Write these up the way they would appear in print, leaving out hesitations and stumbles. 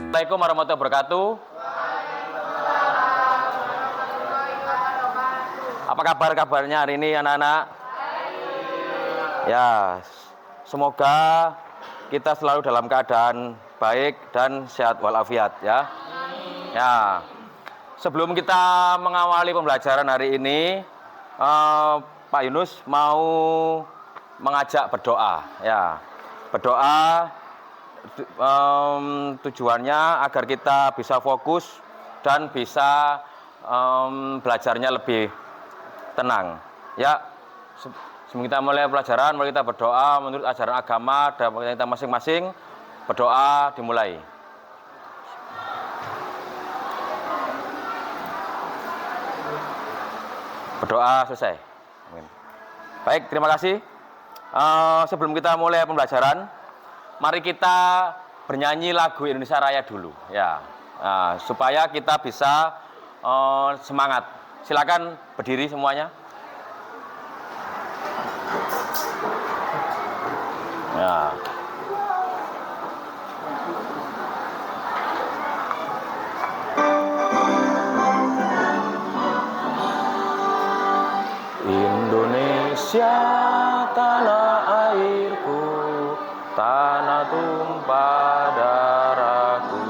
Assalamualaikum warahmatullahi wabarakatuh. Apa kabarnya hari ini anak-anak? Ya, semoga kita selalu dalam keadaan baik dan sehat walafiat ya. Ya, sebelum kita mengawali pembelajaran hari ini, Pak Yunus mau mengajak berdoa ya. Berdoa tujuannya agar kita bisa fokus dan bisa belajarnya lebih tenang ya. Sebelum kita mulai pelajaran, mari kita berdoa menurut ajaran agama dan kita masing-masing. Berdoa dimulai. Berdoa selesai. Amin. Baik, terima kasih. Sebelum kita mulai pembelajaran, mari kita bernyanyi lagu Indonesia Raya dulu ya, supaya kita bisa semangat. Silakan berdiri semuanya ya. Indonesia tanah airku, tanah tumpah darahku,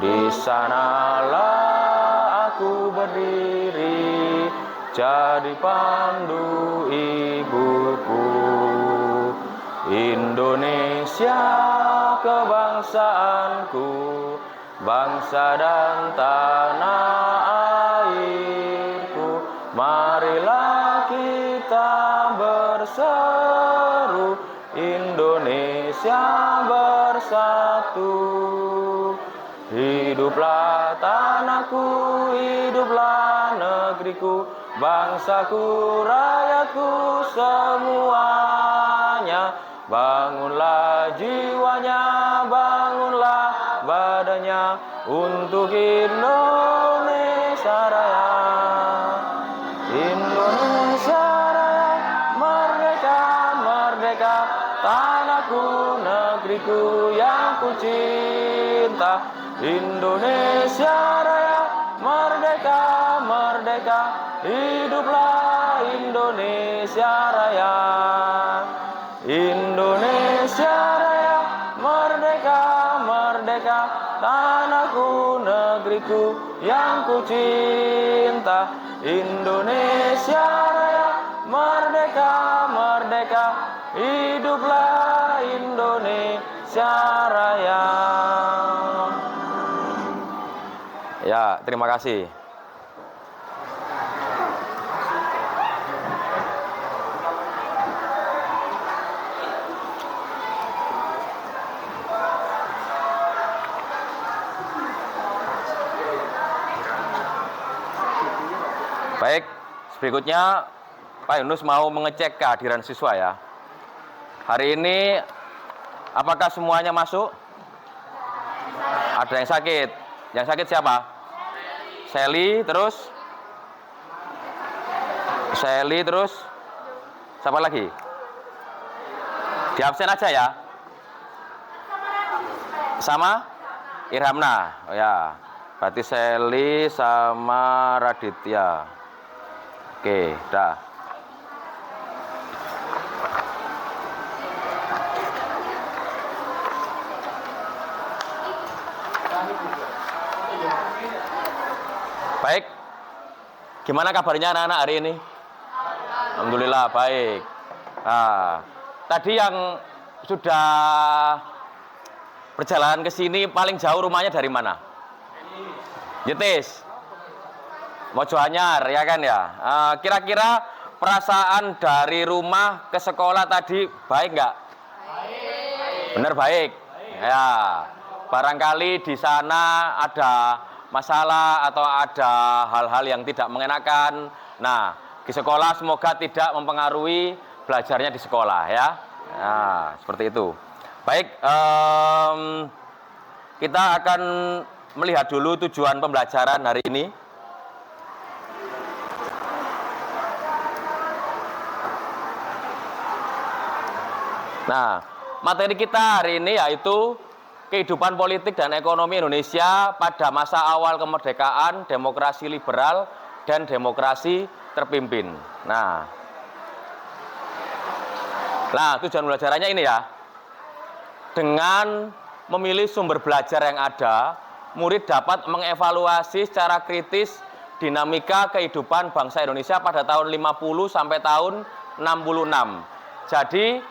di sanalah aku berdiri, jadi pandu ibuku. Indonesia kebangsaanku, bangsa dan tanah airku, marilah kita berseru, Indonesia bersatu. Hiduplah tanahku, hiduplah negeriku, bangsaku, rakyatku semuanya. Bangunlah jiwanya, bangunlah badannya untuk Indonesia Raya. Indonesia Raya, merdeka, merdeka, tanahku, negeriku yang ku cinta. Indonesia Raya, merdeka, merdeka, hiduplah Indonesia Raya. Indonesia Raya, merdeka, merdeka, tanahku, negeriku yang ku cinta. Indonesia Raya, merdeka, merdeka, hiduplah Indonesia Raya. Ya, terima kasih. Baik, berikutnya Pak Yunus mau mengecek kehadiran siswa ya. Hari ini apakah semuanya masuk? Ada yang sakit. Yang sakit siapa? Sally, terus? Sally, terus? Siapa lagi? Di absen aja ya? Sama? Irhamna, oh ya. Berarti Sally sama Raditya. Oke, dah. Baik. Gimana kabarnya anak-anak hari ini? Alhamdulillah baik. Nah, tadi yang sudah perjalanan ke sini paling jauh rumahnya dari mana? Yetis. Mojo Anyar ya kan ya. Kira-kira perasaan dari rumah ke sekolah tadi baik nggak? Baik. Bener baik. Ya. Barangkali di sana ada masalah atau ada hal-hal yang tidak mengenakan. Nah, di sekolah semoga tidak mempengaruhi belajarnya di sekolah ya. Nah, seperti itu. Baik, kita akan melihat dulu tujuan pembelajaran hari ini. Nah, materi kita hari ini yaitu kehidupan politik dan ekonomi Indonesia pada masa awal kemerdekaan, demokrasi liberal, dan demokrasi terpimpin. Nah, tujuan pembelajarannya ini ya. Dengan memilih sumber belajar yang ada, murid dapat mengevaluasi secara kritis dinamika kehidupan bangsa Indonesia pada tahun 50 sampai tahun 66. Jadi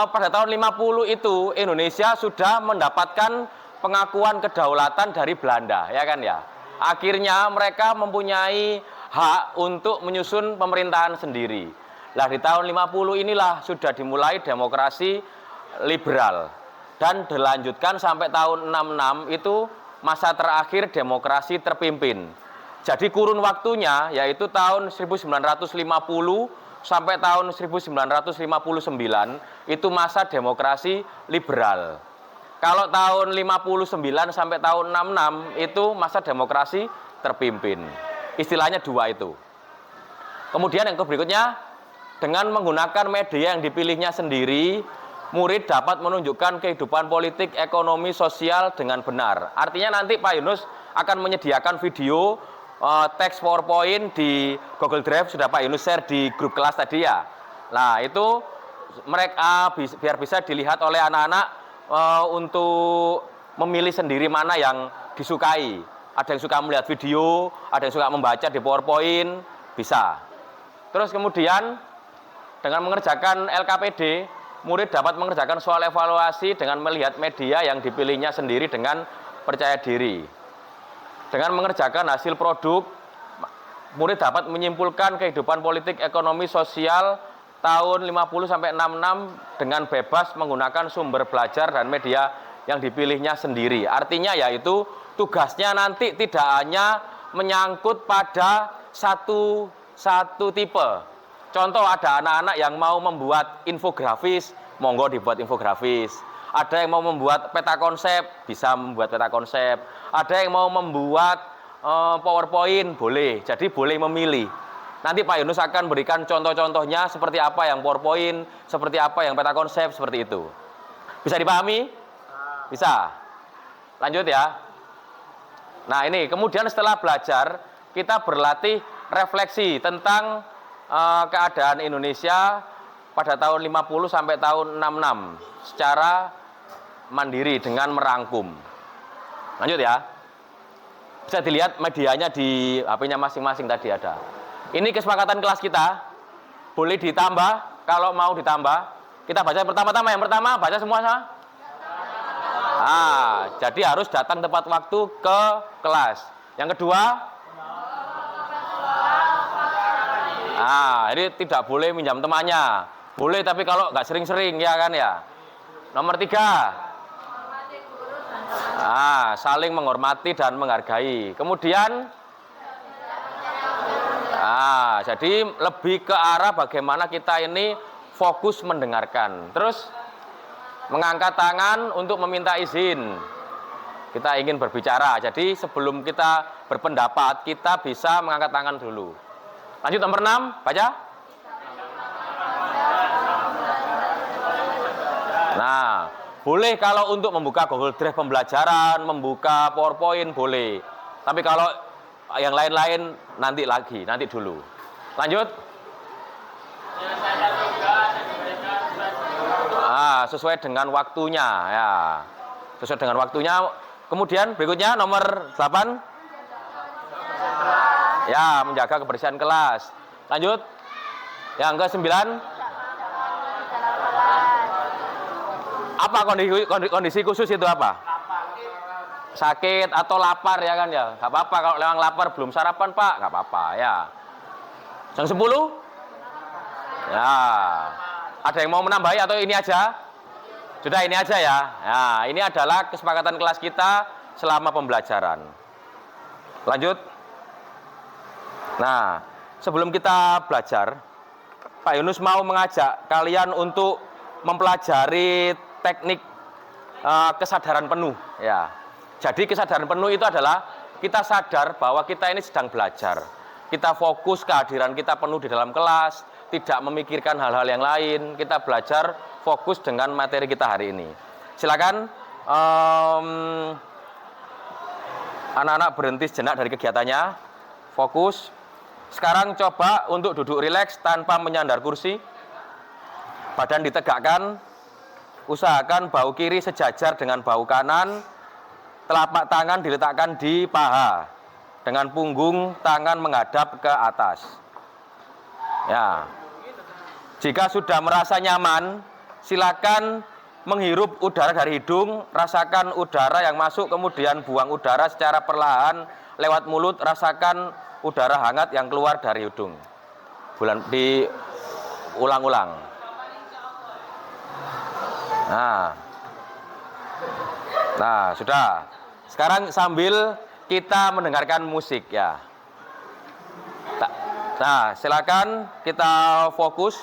pada tahun 50 itu Indonesia sudah mendapatkan pengakuan kedaulatan dari Belanda, ya kan ya. Akhirnya mereka mempunyai hak untuk menyusun pemerintahan sendiri. Nah, di tahun 50 inilah sudah dimulai demokrasi liberal dan dilanjutkan sampai tahun 66 itu masa terakhir demokrasi terpimpin. Jadi kurun waktunya yaitu tahun 1950 sampai tahun 1959 itu masa demokrasi liberal. Kalau tahun 59 sampai tahun 66 itu masa demokrasi terpimpin. Istilahnya dua itu. Kemudian yang berikutnya, dengan menggunakan media yang dipilihnya sendiri, murid dapat menunjukkan kehidupan politik, ekonomi, sosial dengan benar. Artinya nanti Pak Yunus akan menyediakan video teks PowerPoint di Google Drive, sudah Pak Yunus share di grup kelas tadi ya. Nah, itu mereka biar bisa dilihat oleh anak-anak untuk memilih sendiri mana yang disukai. Ada yang suka melihat video, ada yang suka membaca di PowerPoint, bisa. Terus kemudian dengan mengerjakan LKPD, murid dapat mengerjakan soal evaluasi dengan melihat media yang dipilihnya sendiri dengan percaya diri. Dengan mengerjakan hasil produk, murid dapat menyimpulkan kehidupan politik, ekonomi, sosial tahun 50 sampai 66 dengan bebas menggunakan sumber belajar dan media yang dipilihnya sendiri. Artinya yaitu tugasnya nanti tidak hanya menyangkut pada satu tipe. Contoh, ada anak-anak yang mau membuat infografis, monggo dibuat infografis. Ada yang mau membuat peta konsep, bisa membuat peta konsep. Ada yang mau membuat PowerPoint, boleh. Jadi boleh memilih. Nanti Pak Yunus akan berikan contoh-contohnya seperti apa yang PowerPoint, seperti apa yang peta konsep, seperti itu. Bisa dipahami? Bisa. Lanjut ya. Nah, ini kemudian setelah belajar, kita berlatih refleksi tentang keadaan Indonesia pada tahun 50 sampai tahun 66 secara mandiri dengan merangkum. Lanjut ya. Bisa dilihat medianya di HP-nya masing-masing tadi ada. Ini kesepakatan kelas kita. Boleh ditambah kalau mau ditambah. Kita baca pertama-tama. Yang pertama baca semua sama. Jadi harus datang tepat waktu ke kelas. Yang kedua, ini tidak boleh minjam temannya. Boleh tapi kalau nggak sering-sering, ya kan ya. Nomor 3, saling menghormati dan menghargai. Kemudian, jadi lebih ke arah bagaimana kita ini fokus mendengarkan. Terus mengangkat tangan untuk meminta izin. Kita ingin berbicara. Jadi sebelum kita berpendapat, kita bisa mengangkat tangan dulu. Lanjut nomor 6, baca. Nah, boleh kalau untuk membuka Google Drive pembelajaran, membuka PowerPoint boleh. Tapi kalau yang lain-lain nanti dulu. Lanjut. Sesuai dengan waktunya ya. Sesuai dengan waktunya. Kemudian berikutnya nomor 8. Ya, menjaga kebersihan kelas. Lanjut. Yang ke-9. Apa kondisi khusus itu apa? Sakit atau lapar ya kan ya? Gak apa-apa kalau memang lapar belum sarapan Pak, gak apa-apa ya. Yang 10? Ya. Ada yang mau menambahi atau ini aja? Sudah ini aja ya. Nah, ini adalah kesepakatan kelas kita selama pembelajaran. Lanjut. Nah, sebelum kita belajar, Pak Yunus mau mengajak kalian untuk mempelajari teknik kesadaran penuh ya. Jadi kesadaran penuh itu adalah kita sadar bahwa kita ini sedang belajar. Kita fokus kehadiran kita penuh di dalam kelas, tidak memikirkan hal-hal yang lain. Kita belajar fokus dengan materi kita hari ini. Silakan anak-anak berhenti sejenak dari kegiatannya, fokus. Sekarang coba untuk duduk rileks tanpa menyandar kursi. Badan ditegakkan, usahakan bahu kiri sejajar dengan bahu kanan, telapak tangan diletakkan di paha, dengan punggung tangan menghadap ke atas. Ya. Jika sudah merasa nyaman, silakan menghirup udara dari hidung, rasakan udara yang masuk, kemudian buang udara secara perlahan lewat mulut, rasakan udara hangat yang keluar dari hidung. Diulang-ulang. Nah, sudah. Sekarang sambil kita mendengarkan musik ya. Nah, silakan kita fokus.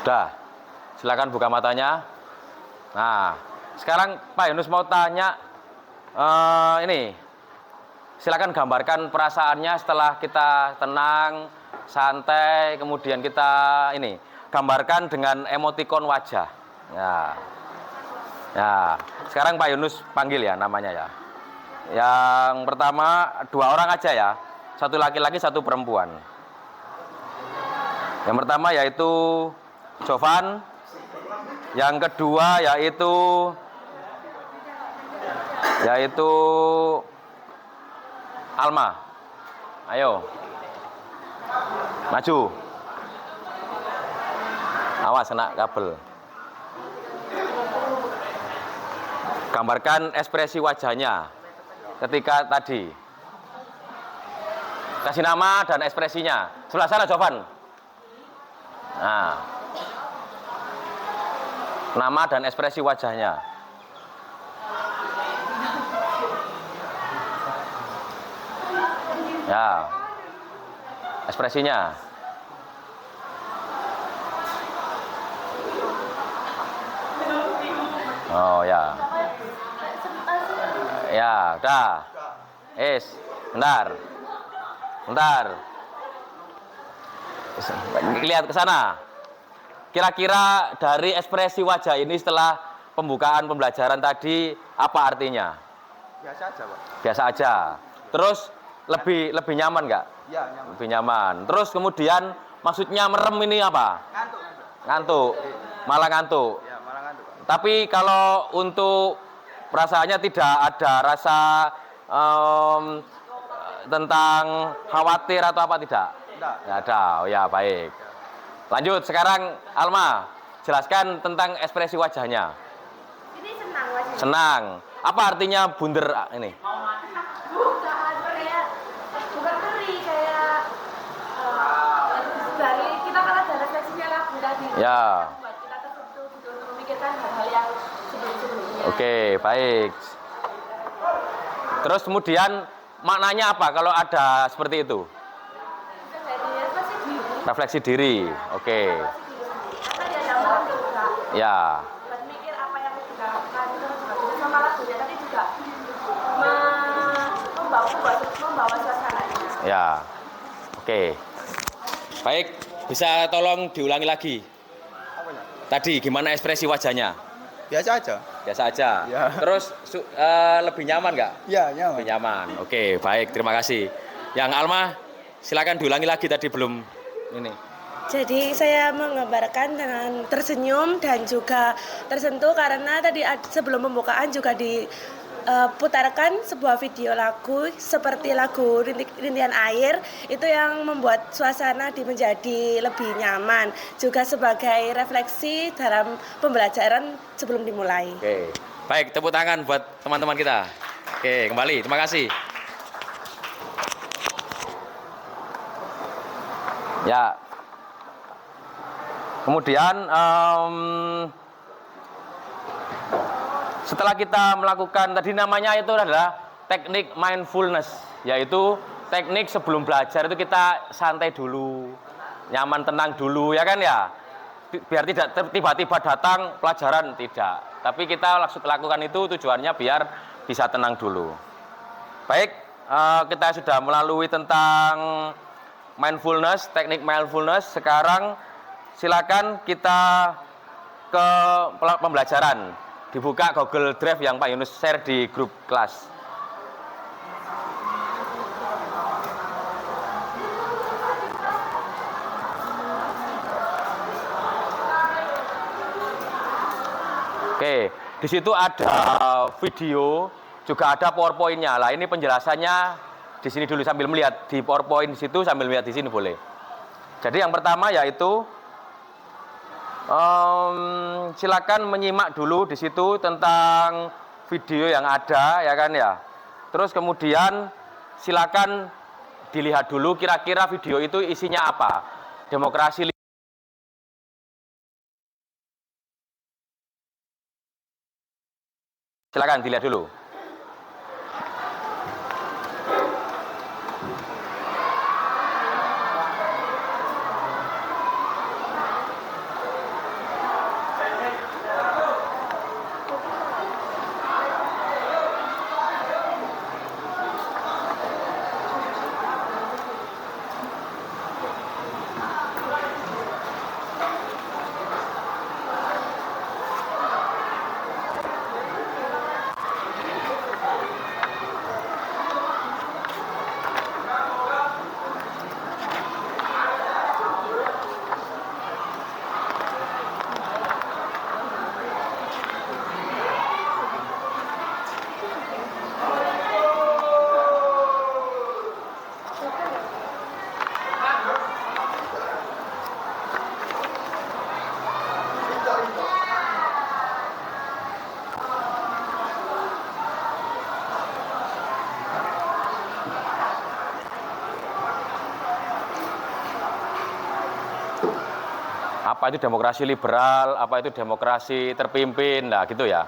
Sudah, silakan buka matanya. Nah, sekarang Pak Yunus mau tanya, ini, silakan gambarkan perasaannya setelah kita tenang, santai, kemudian kita ini, gambarkan dengan emotikon wajah. Ya, sekarang Pak Yunus panggil ya namanya ya. Yang pertama 2 orang aja ya, 1 laki-laki 1 perempuan. Yang pertama yaitu Jovan, yang kedua yaitu Alma. Ayo, maju. Awas kena kabel. Gambarkan ekspresi wajahnya ketika tadi. Kasih nama dan ekspresinya. Sebelah sana Jovan. Nah, nama dan ekspresi wajahnya. Ya, ekspresinya. Oh ya. Ya, udah. Bentar. Lihat ke sana. Kira-kira dari ekspresi wajah ini setelah pembukaan pembelajaran tadi apa artinya? Biasa aja, Pak. Biasa aja. Terus lebih nyaman nggak? Ya, nyaman. Lebih nyaman. Terus kemudian maksudnya merem ini apa? Ngantuk. Malah ngantuk. Ya, malah ngantuk, Pak. Tapi kalau untuk perasaannya tidak ada rasa tentang khawatir atau apa tidak? Tidak. Tidak ada. Oh ya, baik. Lanjut sekarang Alma, jelaskan tentang ekspresi wajahnya. Ini senang wajahnya. Senang. Apa artinya bunder ini? Bukan teriak. Bukan teriak. Ya. Membuat kita tertentu gitu untuk memikirkan hal-hal yang sebelum-sebelumnya. Oke, baik. Terus kemudian maknanya apa kalau ada seperti itu? Jadi refleksi diri. Refleksi diri. Oke. Refleksi diri sendiri. Karena dia ada malam juga. Ya. Buat mikir apa yang kita lakukan terus sama lagunya tapi juga membawa suasananya. Ya. Oke. Baik, bisa tolong diulangi lagi. Apanya? Tadi gimana ekspresi wajahnya? Biasa aja. Biasa aja. Ya. Terus lebih nyaman nggak? Iya, Lebih nyaman. nyaman. Oke, baik. Terima kasih. Yang Alma, silakan diulangi lagi tadi belum ini. Jadi saya menggambarkan dengan tersenyum dan juga tersentuh karena tadi sebelum pembukaan juga diputarkan sebuah video lagu seperti lagu Rintihan Air itu yang membuat suasana menjadi lebih nyaman juga sebagai refleksi dalam pembelajaran sebelum dimulai. Oke. Baik, tepuk tangan buat teman-teman kita. Oke, kembali. Terima kasih. Ya. Kemudian setelah kita melakukan tadi namanya itu adalah teknik mindfulness, yaitu teknik sebelum belajar itu kita santai dulu, nyaman tenang dulu ya kan ya. Biar tidak tiba-tiba datang pelajaran tidak. Tapi kita lakukan itu tujuannya biar bisa tenang dulu. Baik, kita sudah melalui tentang mindfulness, teknik mindfulness. Sekarang silakan kita ke pembelajaran. Dibuka Google Drive yang Pak Yunus share di grup kelas. Oke, di situ ada video, juga ada PowerPoint-nya. Lah ini penjelasannya di sini dulu sambil melihat di PowerPoint di situ sambil melihat di sini boleh. Jadi yang pertama yaitu silakan menyimak dulu di situ tentang video yang ada ya kan ya. Terus kemudian silakan dilihat dulu kira-kira video itu isinya apa. Demokrasi. Silakan dilihat dulu. Apa itu demokrasi liberal, apa itu demokrasi terpimpin, nah gitu ya.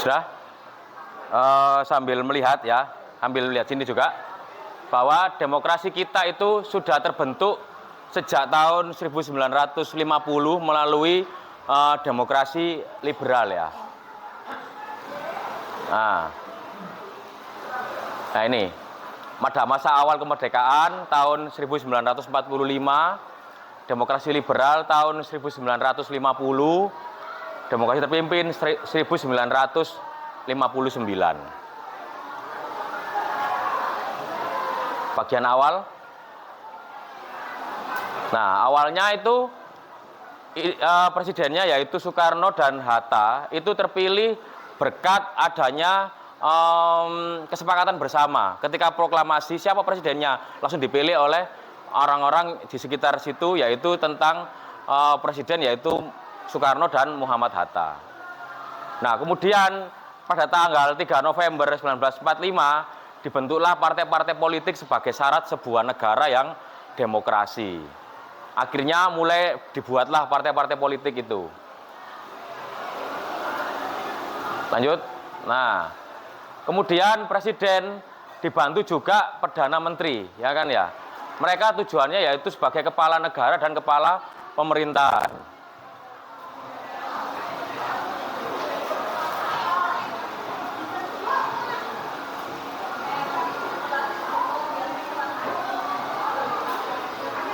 Sudah sambil melihat ya, sambil lihat sini juga bahwa demokrasi kita itu sudah terbentuk sejak tahun 1950 melalui demokrasi liberal ya. Nah ini pada masa awal kemerdekaan tahun 1945 demokrasi liberal tahun 1950, demokrasi terpimpin 1959. Bagian awal. Nah, awalnya itu presidennya yaitu Soekarno dan Hatta itu terpilih berkat adanya kesepakatan bersama. Ketika proklamasi siapa presidennya langsung dipilih oleh orang-orang di sekitar situ, yaitu tentang presiden yaitu Soekarno dan Muhammad Hatta. Nah, kemudian pada tanggal 3 November 1945 dibentuklah partai-partai politik sebagai syarat sebuah negara yang demokrasi. Akhirnya mulai dibuatlah partai-partai politik itu. Lanjut. Nah, kemudian presiden dibantu juga perdana menteri, ya kan ya. Mereka tujuannya yaitu sebagai kepala negara dan kepala pemerintahan.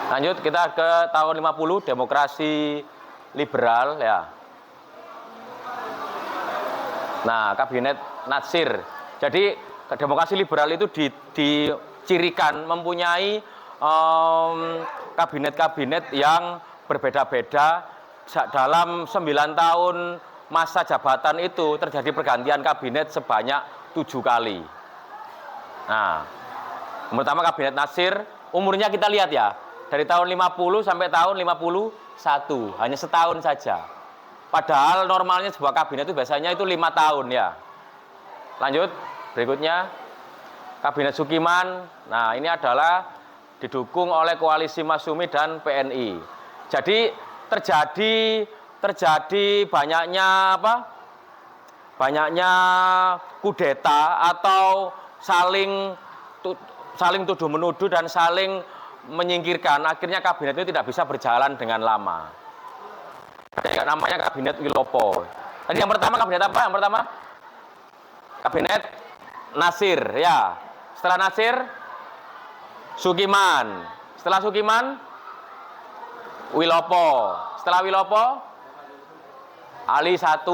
Lanjut kita ke tahun 50, demokrasi liberal ya. Nah, kabinet Natsir. Jadi demokrasi liberal itu dicirikan mempunyai kabinet-kabinet yang berbeda-beda. Dalam 9 tahun masa jabatan itu terjadi pergantian kabinet sebanyak 7 kali. Nah, pertama kabinet Natsir, umurnya kita lihat ya, dari tahun 50 sampai tahun 51, hanya setahun saja. Padahal normalnya sebuah kabinet itu biasanya itu 5 tahun ya. Lanjut, berikutnya kabinet Sukiman. Nah, ini adalah didukung oleh koalisi Masyumi dan PNI. Jadi terjadi banyaknya banyaknya kudeta atau saling tuduh menuduh dan saling menyingkirkan. Akhirnya kabinet itu tidak bisa berjalan dengan lama. Namanya kabinet Wilopo. Tadi yang pertama kabinet apa? Yang pertama kabinet Natsir ya. Setelah Natsir Sukiman. Setelah Sukiman Wilopo. Setelah Wilopo Ali 1.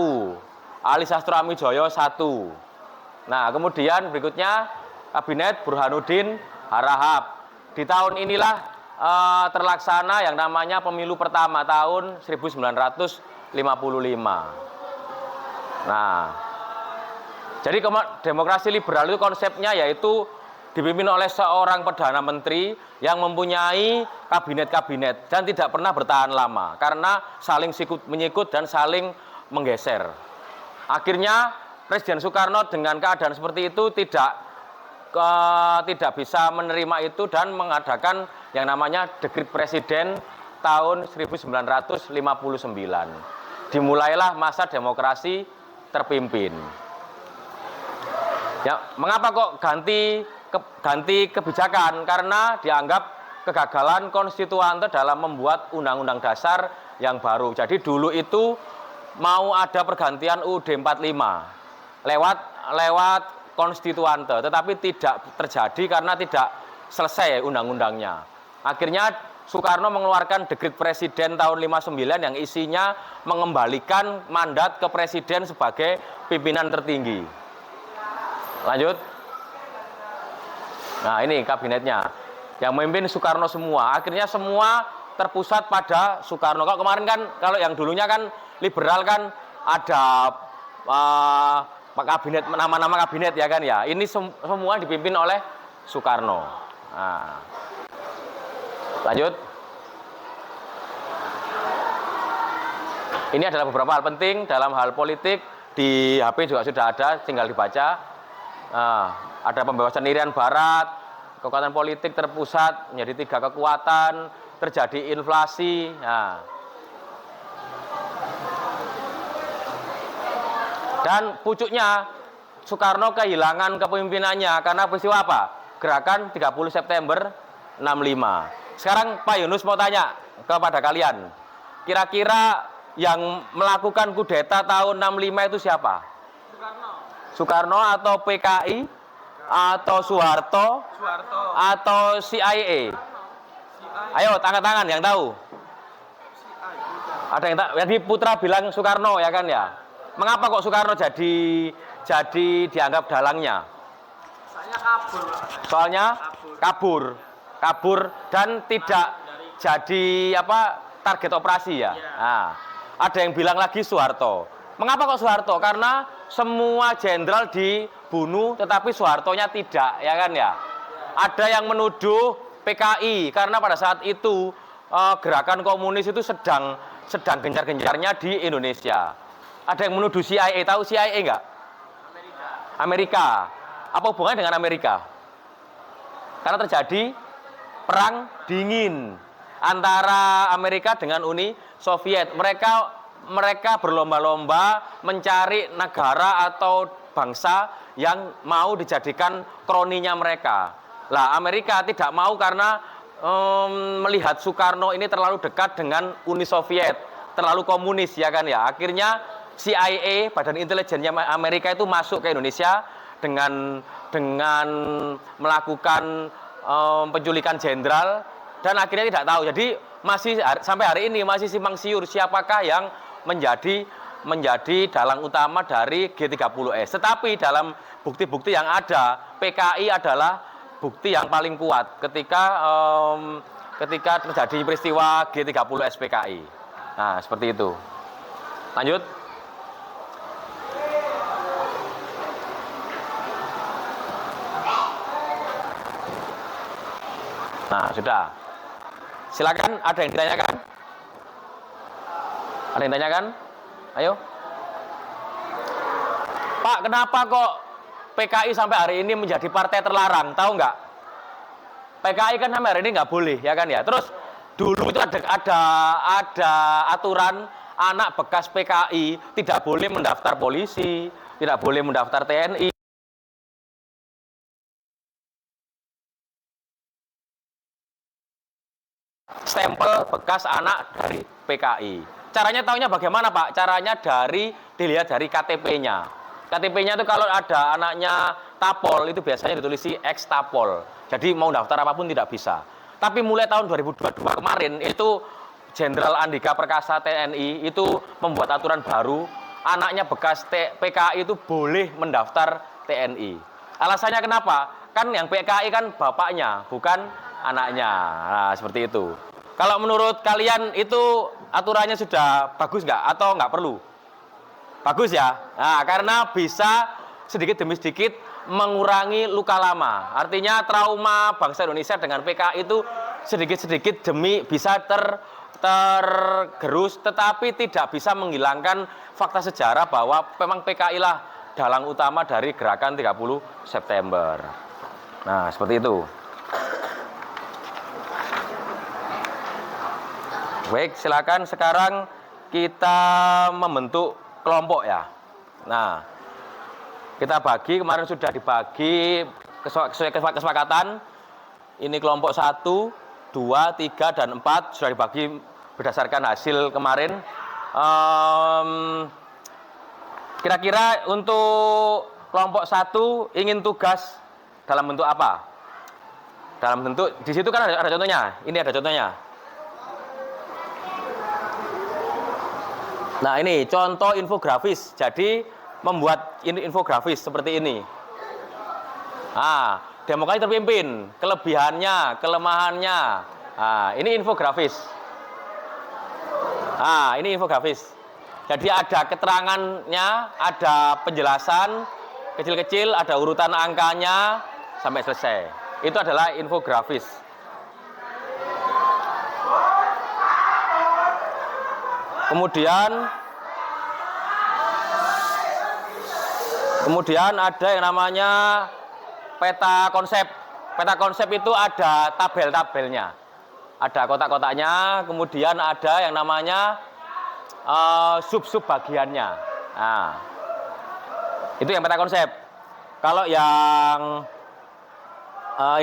Ali Sastro Amijoyo 1. Nah, kemudian berikutnya kabinet Burhanuddin Harahap. Di tahun inilah terlaksana yang namanya pemilu pertama tahun 1955. Nah, jadi demokrasi liberal itu konsepnya yaitu dipimpin oleh seorang perdana menteri yang mempunyai kabinet-kabinet dan tidak pernah bertahan lama karena saling sikut-menyikut dan saling menggeser. Akhirnya Presiden Soekarno dengan keadaan seperti itu tidak bisa menerima itu dan mengadakan yang namanya dekret presiden tahun 1959. Dimulailah masa demokrasi terpimpin. Ya, mengapa kok ganti kebijakan? Karena dianggap kegagalan konstituante dalam membuat undang-undang dasar yang baru. Jadi dulu itu mau ada pergantian UUD 45 lewat konstituante, tetapi tidak terjadi karena tidak selesai undang-undangnya. Akhirnya Soekarno mengeluarkan dekret presiden tahun 59 yang isinya mengembalikan mandat ke presiden sebagai pimpinan tertinggi. Lanjut. Nah, ini kabinetnya. Yang memimpin Soekarno semua. Akhirnya semua terpusat pada Soekarno. Kalau kemarin kan, kalau yang dulunya kan liberal kan ada kabinet, nama-nama kabinet ya kan ya. Ini semua dipimpin oleh Soekarno. Nah, lanjut. Ini adalah beberapa hal penting dalam hal politik. Di HP juga sudah ada, tinggal dibaca. Nah, ada pembebasan Irian Barat, kekuatan politik terpusat menjadi 3 kekuatan, terjadi inflasi. Nah, dan pucuknya Soekarno kehilangan kepemimpinannya karena peristiwa apa? Gerakan 30 September 65. Sekarang Pak Yunus mau tanya kepada kalian. Kira-kira yang melakukan kudeta tahun 65 itu siapa? Soekarno atau PKI atau Soeharto atau CIA? Ayo, angkat tangan yang tahu. Ada yang tak, jadi Putra bilang Soekarno ya kan ya. Mengapa kok Soekarno jadi dianggap dalangnya? Soalnya kabur dan tidak jadi target operasi ya. Nah, ada yang bilang lagi Soeharto. Mengapa kok Soeharto? Karena semua jenderal dibunuh, tetapi Soehartonya tidak, ya kan ya. Ada yang menuduh PKI karena pada saat itu gerakan komunis itu sedang gencar-gencarnya di Indonesia. Ada yang menuduh CIA, tahu CIA enggak? Amerika. Apa hubungannya dengan Amerika? Karena terjadi perang dingin antara Amerika dengan Uni Soviet. Mereka berlomba-lomba mencari negara atau bangsa yang mau dijadikan kroninya mereka. Lah, Amerika tidak mau karena melihat Soekarno ini terlalu dekat dengan Uni Soviet, terlalu komunis ya kan ya. Akhirnya CIA, Badan Intelijennya Amerika itu masuk ke Indonesia dengan melakukan penculikan jenderal dan akhirnya tidak tahu. Jadi masih sampai hari ini masih simpang siur siapakah yang menjadi dalang utama dari G30S. Tetapi dalam bukti-bukti yang ada, PKI adalah bukti yang paling kuat ketika terjadi peristiwa G30S PKI. Nah, seperti itu. Lanjut. Nah, sudah. Silakan, ada yang ditanyakan? Ada yang ditanyakan? Ayo. Pak, kenapa kok PKI sampai hari ini menjadi partai terlarang? Tahu nggak? PKI kan sampai hari ini nggak boleh, ya kan ya. Terus dulu itu ada aturan anak bekas PKI tidak boleh mendaftar polisi, tidak boleh mendaftar TNI. Stempel bekas anak dari PKI. Caranya tahunya bagaimana, Pak? Caranya dilihat dari KTP-nya. KTP-nya itu kalau ada anaknya Tapol itu biasanya ditulisi ex Tapol. Jadi mau daftar apapun tidak bisa. Tapi mulai tahun 2022 kemarin itu Jenderal Andika Perkasa TNI itu membuat aturan baru, anaknya bekas PKI itu boleh mendaftar TNI. Alasannya kenapa? Kan yang PKI kan bapaknya, bukan anaknya. Nah, seperti itu. Kalau menurut kalian itu aturannya sudah bagus nggak atau nggak perlu? Bagus ya. Nah, karena bisa sedikit demi sedikit mengurangi luka lama. Artinya trauma bangsa Indonesia dengan PKI itu sedikit-sedikit demi bisa tergerus, tetapi tidak bisa menghilangkan fakta sejarah bahwa memang PKI lah dalang utama dari gerakan 30 September. Nah, seperti itu. Baik, silakan sekarang kita membentuk kelompok ya. Nah, kita bagi, kemarin sudah dibagi sesuai kesepakatan. Ini kelompok 1, 2, 3, dan 4 sudah dibagi berdasarkan hasil kemarin. Kira-kira untuk kelompok 1 ingin tugas dalam bentuk apa? Dalam bentuk, di situ kan ada contohnya. Ini ada contohnya. Nah, ini contoh infografis. Jadi membuat infografis seperti ini. Nah, demokrasi terpimpin, kelebihannya, kelemahannya. Nah, ini infografis. Nah, ini infografis. Jadi ada keterangannya, ada penjelasan kecil-kecil, ada urutan angkanya sampai selesai. Itu adalah infografis. Kemudian ada yang namanya peta konsep. Peta konsep itu ada tabel-tabelnya. Ada kotak-kotaknya, kemudian ada yang namanya sub-sub bagiannya. Nah, itu yang peta konsep. Kalau yang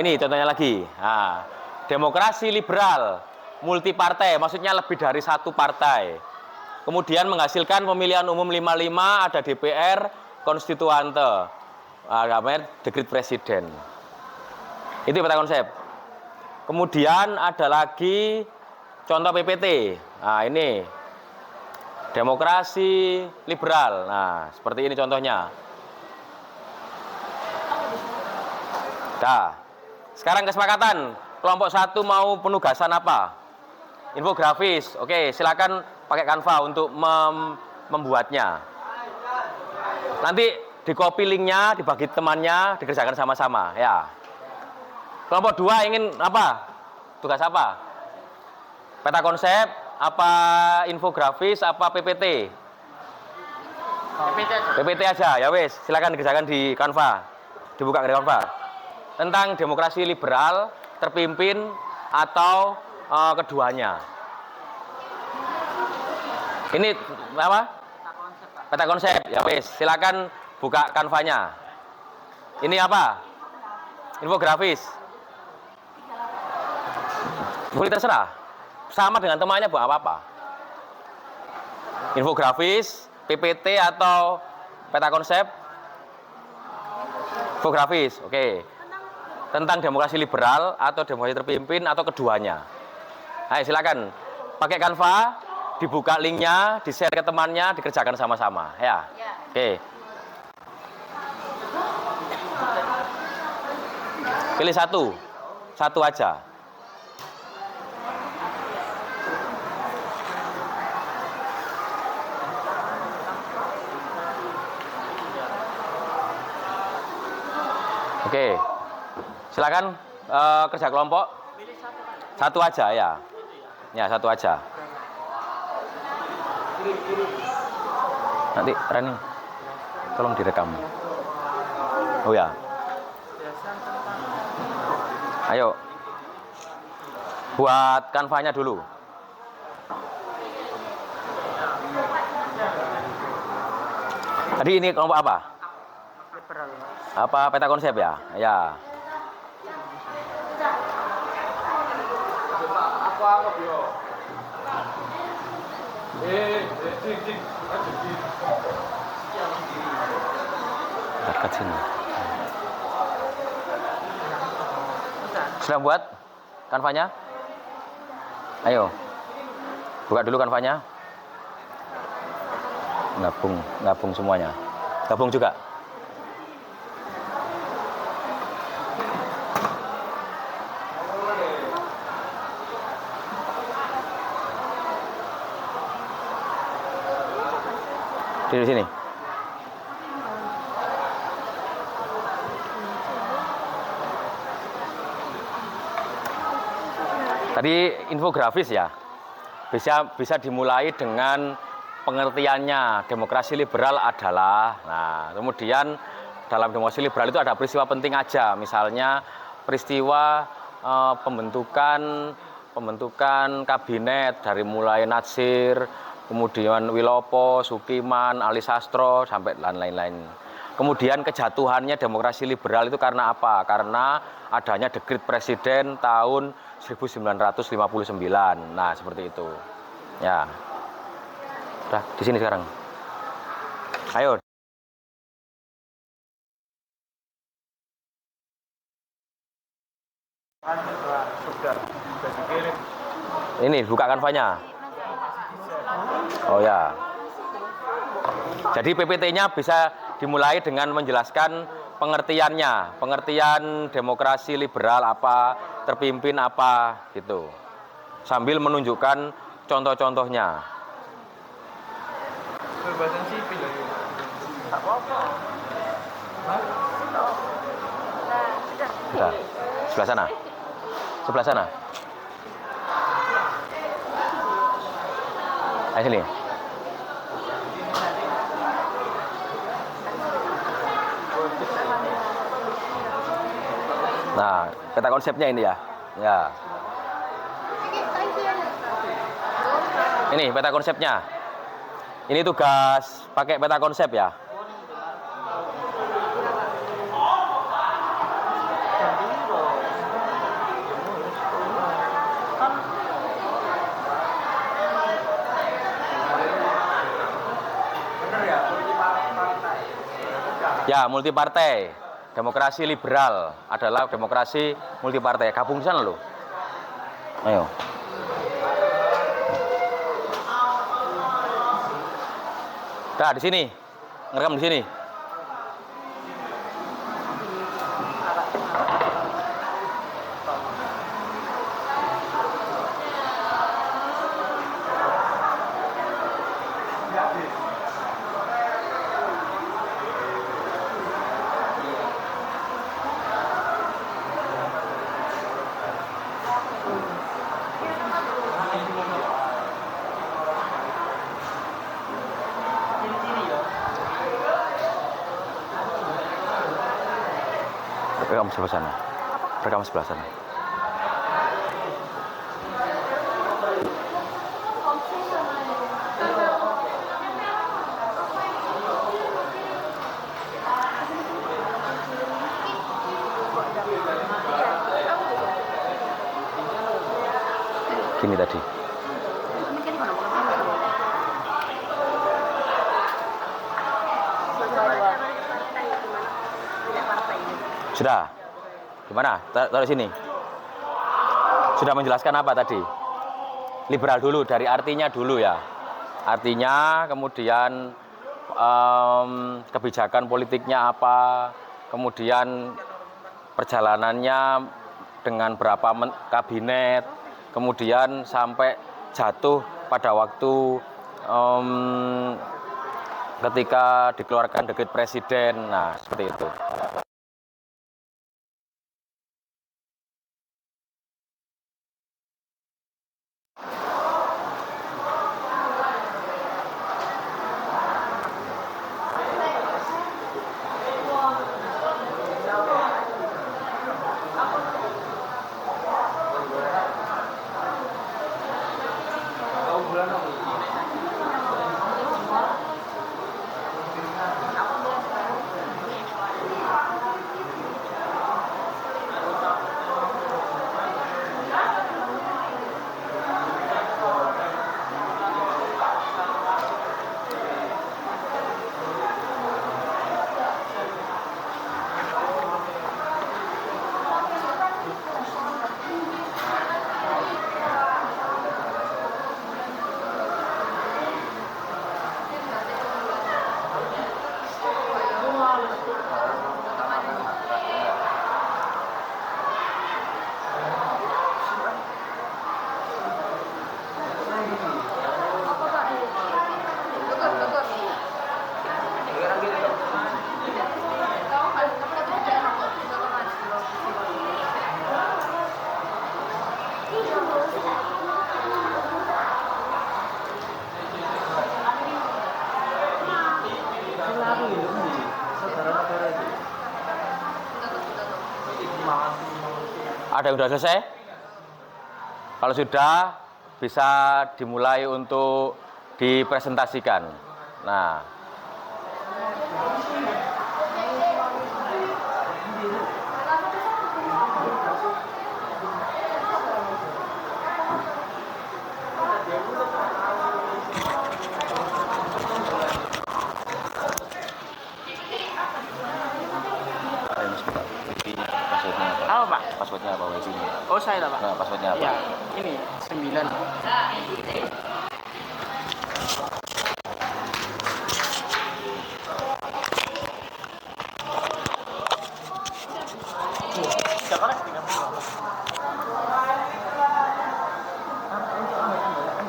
ini contohnya lagi. Nah, demokrasi liberal, multipartai, maksudnya lebih dari satu partai. Kemudian menghasilkan pemilihan umum 55, ada DPR, konstituante, namanya dekret presiden. Itu peta konsep. Kemudian ada lagi contoh PPT. Nah, ini Demokrasi liberal. Nah, seperti ini contohnya. Dah. Sekarang kesepakatan. Kelompok 1 mau penugasan apa? Infografis. Oke, silakan pakai Canva untuk membuatnya. Nanti di copy linknya, dibagi temannya, dikerjakan sama-sama ya. Kelompok 2 ingin apa? Tugas apa? Peta konsep, apa infografis, apa PPT? PPT aja, ya wes. Silakan dikerjakan di Canva. Dibuka ke Canva. Tentang demokrasi liberal, terpimpin atau keduanya. Ini apa? Peta konsep. Ya wes, silakan buka Canva-nya. Ini apa? Infografis. Boleh terserah. Sama dengan temannya buat apa-apa. Infografis, PPT atau peta konsep? Infografis. Oke. Tentang demokrasi liberal atau demokrasi terpimpin atau keduanya. Ayo silakan. Pakai Canva, dibuka linknya, di-share ke temannya, dikerjakan sama-sama ya. Oke. Pilih satu aja. Oke, silakan kerja kelompok. Satu aja ya. Ya, satu aja. Nanti Reni, tolong direkam. Oh ya. Ayo. Buat Canva-nya dulu. Tadi ini kelompok apa? Apa peta konsep ya? Ya. Dekat sini. Sudah buat Canva-nya? Ayo. Buka dulu Canva-nya. Gabung semuanya. Gabung juga. Di sini. Tadi infografis ya. Bisa dimulai dengan pengertiannya. Demokrasi liberal adalah. Nah, kemudian dalam demokrasi liberal itu ada peristiwa penting aja. Misalnya peristiwa pembentukan kabinet dari mulai Natsir, kemudian Wilopo, Sukiman, Ali Sastro, sampai lain-lain. Kemudian kejatuhannya demokrasi liberal itu karena apa? Karena adanya dekret presiden tahun 1959. Nah, seperti itu. Ya. Udah, di sini sekarang. Ayo. Ini buka Canva-nya. Oh ya. Jadi PPT-nya bisa dimulai dengan menjelaskan pengertiannya, pengertian demokrasi liberal apa, terpimpin apa gitu. Sambil menunjukkan contoh-contohnya. Kebebasan sipil lagi. Tak apa-apa. Sudah. Sebelah sana. Sebelah sana. Ayo sini. Nah, peta konsepnya ini ya. Ya. Ini peta konsepnya. Ini tugas pakai peta konsep ya. Ya, multipartai. Demokrasi liberal adalah demokrasi multipartai. Gabung sana loh. Ayo. Nah, di sini. Ngerekam di sini. Rekam sebelah sana. Rekam sebelah sana. Gini tadi. Sudah. Gimana? Taruh sini. Sudah menjelaskan apa tadi? Liberal dulu, dari artinya dulu ya. Artinya, kemudian kebijakan politiknya apa, kemudian perjalanannya dengan berapa kabinet, kemudian sampai jatuh pada waktu ketika dikeluarkan dekret presiden. Nah, seperti itu. Ada yang sudah selesai? Kalau sudah, bisa dimulai untuk dipresentasikan. Nah, Apa, Pak? passwordnya apa wifi-nya? Oh, saya lah, Pak. Nah, passwordnya apa? Ya, ini 9. Sekarang tinggal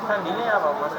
sandinya apa, Mas?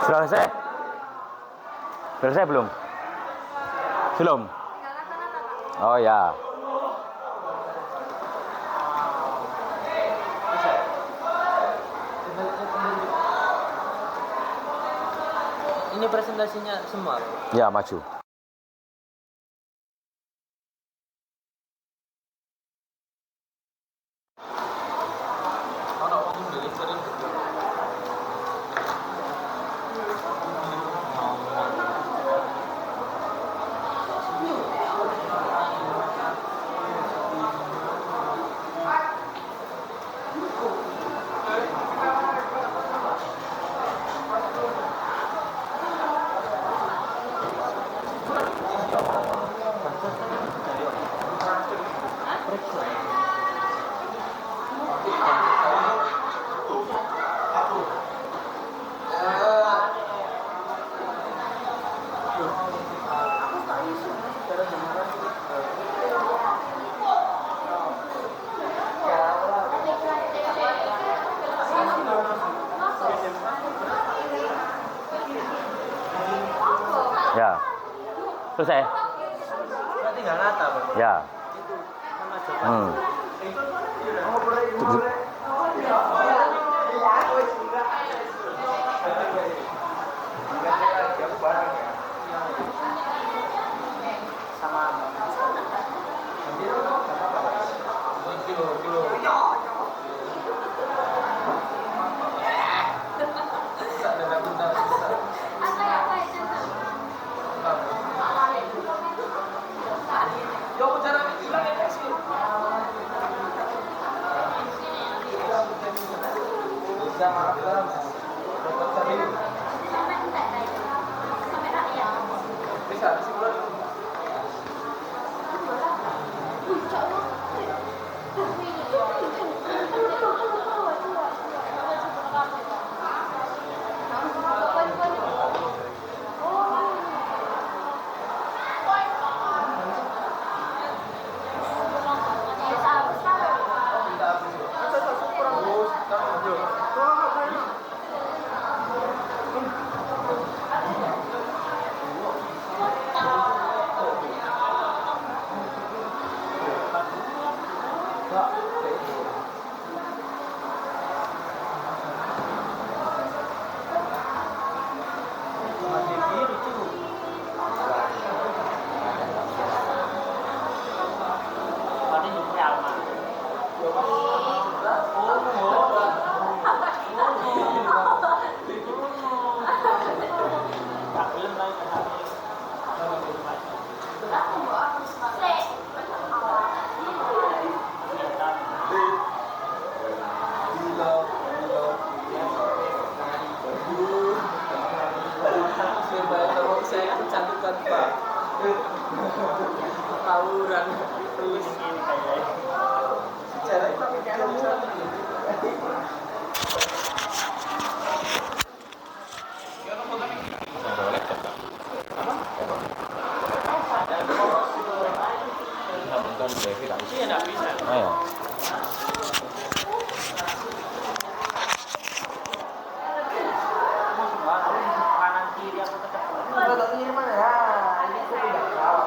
Sudah selesai? Selesai belum? Belum? Oh ya. Ini presentasinya semua. Ya, maju. Ya. Selesai? Berarti nggak rata, Bang. Ya. Itu sama aja. Tawuran terus ini kayaknya. Sejarah itu Ayo. kanan kiri aku tetap. Ini mana ya? Ini aku tidak tahu.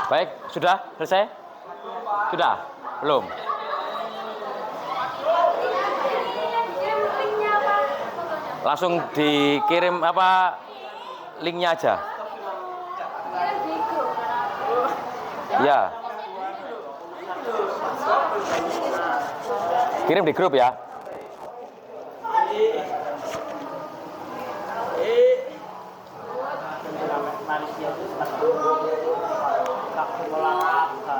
Baik, sudah selesai? Sudah? Belum? Langsung dikirim apa linknya aja? Ya. Kirim di grup ya. Malaysia itu tak olahraga.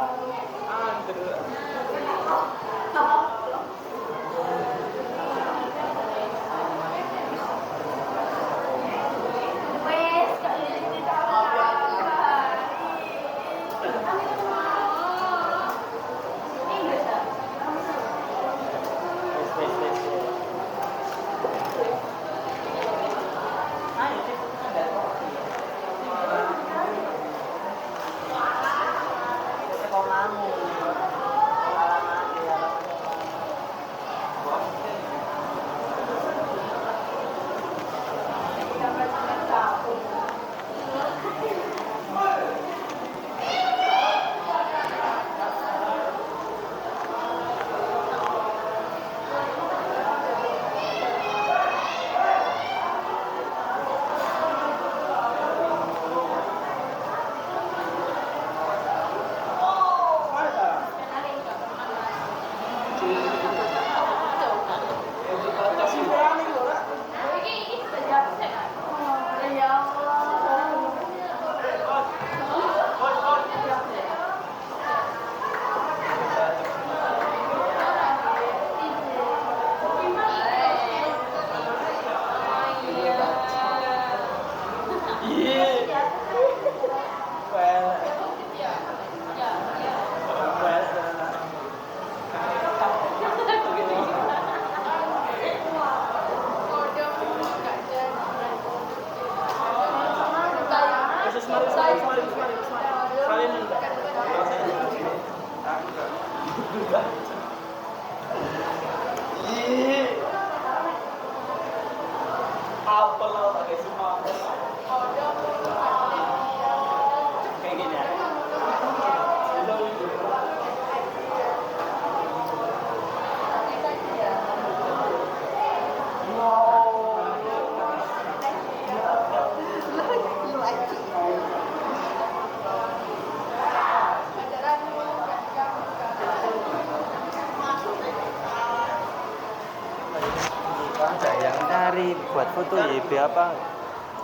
Yang nyari buat foto YB apa?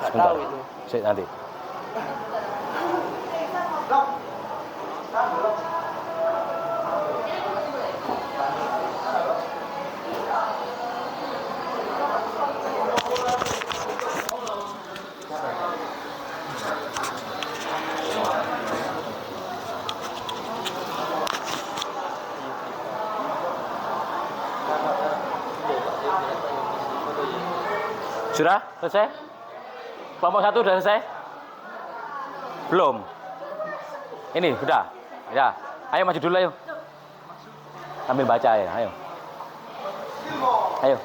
Nggak tahu itu. Nanti. Sudah selesai? Kelompok 1 sudah selesai? Belum? Ini sudah? Ya. Ayo maju dulu ayo. Sambil baca ya, ayo. Ayo.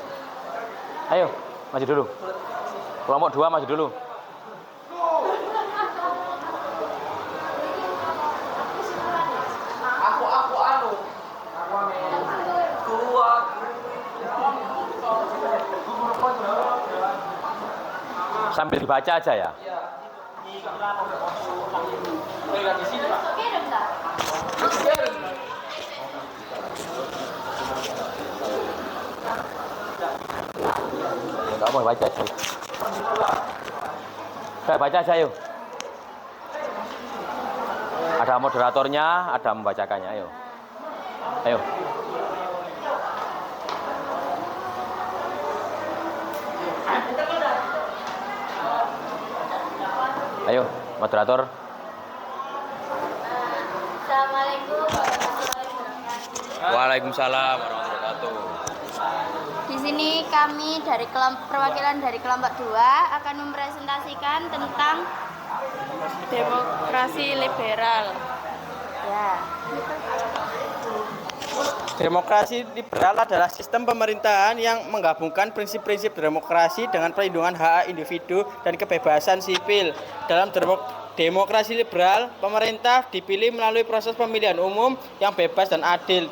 Ayo, maju dulu. Kelompok 2 maju dulu. Sambil dibaca aja ya. Enggak mau baca sih. Saya baca aja yuk. Ada moderatornya, ada membacakannya. Ayo. Ayo. Ayo, moderator. Assalamualaikum warahmatullahi wabarakatuh. Waalaikumsalam warahmatullahi wabarakatuh. Di sini kami dari perwakilan dari kelompok 2 akan mempresentasikan tentang Demokrasi liberal. ya. Demokrasi liberal adalah sistem pemerintahan yang menggabungkan prinsip-prinsip demokrasi dengan perlindungan hak individu dan kebebasan sipil. Dalam demokrasi liberal, pemerintah dipilih melalui proses pemilihan umum yang bebas dan adil.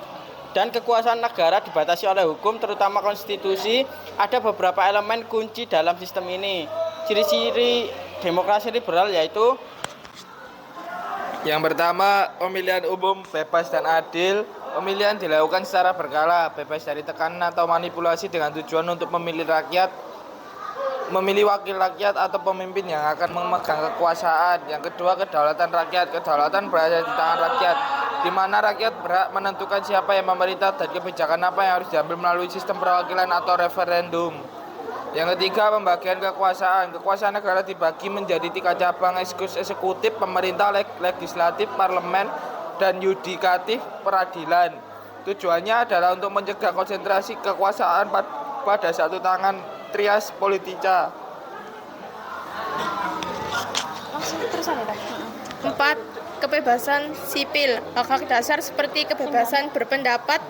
Dan kekuasaan negara dibatasi oleh hukum, terutama konstitusi. Ada beberapa elemen kunci dalam sistem ini. Ciri-ciri demokrasi liberal yaitu: yang pertama, pemilihan umum bebas dan adil. Pemilihan dilakukan secara berkala, bebas dari tekanan atau manipulasi dengan tujuan untuk memilih wakil rakyat atau pemimpin yang akan memegang kekuasaan. Yang kedua, kedaulatan rakyat. Kedaulatan berada di tangan rakyat, di mana rakyat berhak menentukan siapa yang memerintah dan kebijakan apa yang harus diambil melalui sistem perwakilan atau referendum. Yang ketiga, pembagian kekuasaan. Kekuasaan negara dibagi menjadi 3 cabang: eksekutif, pemerintah, legislatif, parlemen, dan yudikatif, peradilan. Tujuannya adalah untuk mencegah konsentrasi kekuasaan pada satu tangan, trias politica. 4. Kebebasan sipil. Hak-hak dasar seperti kebebasan berpendapat,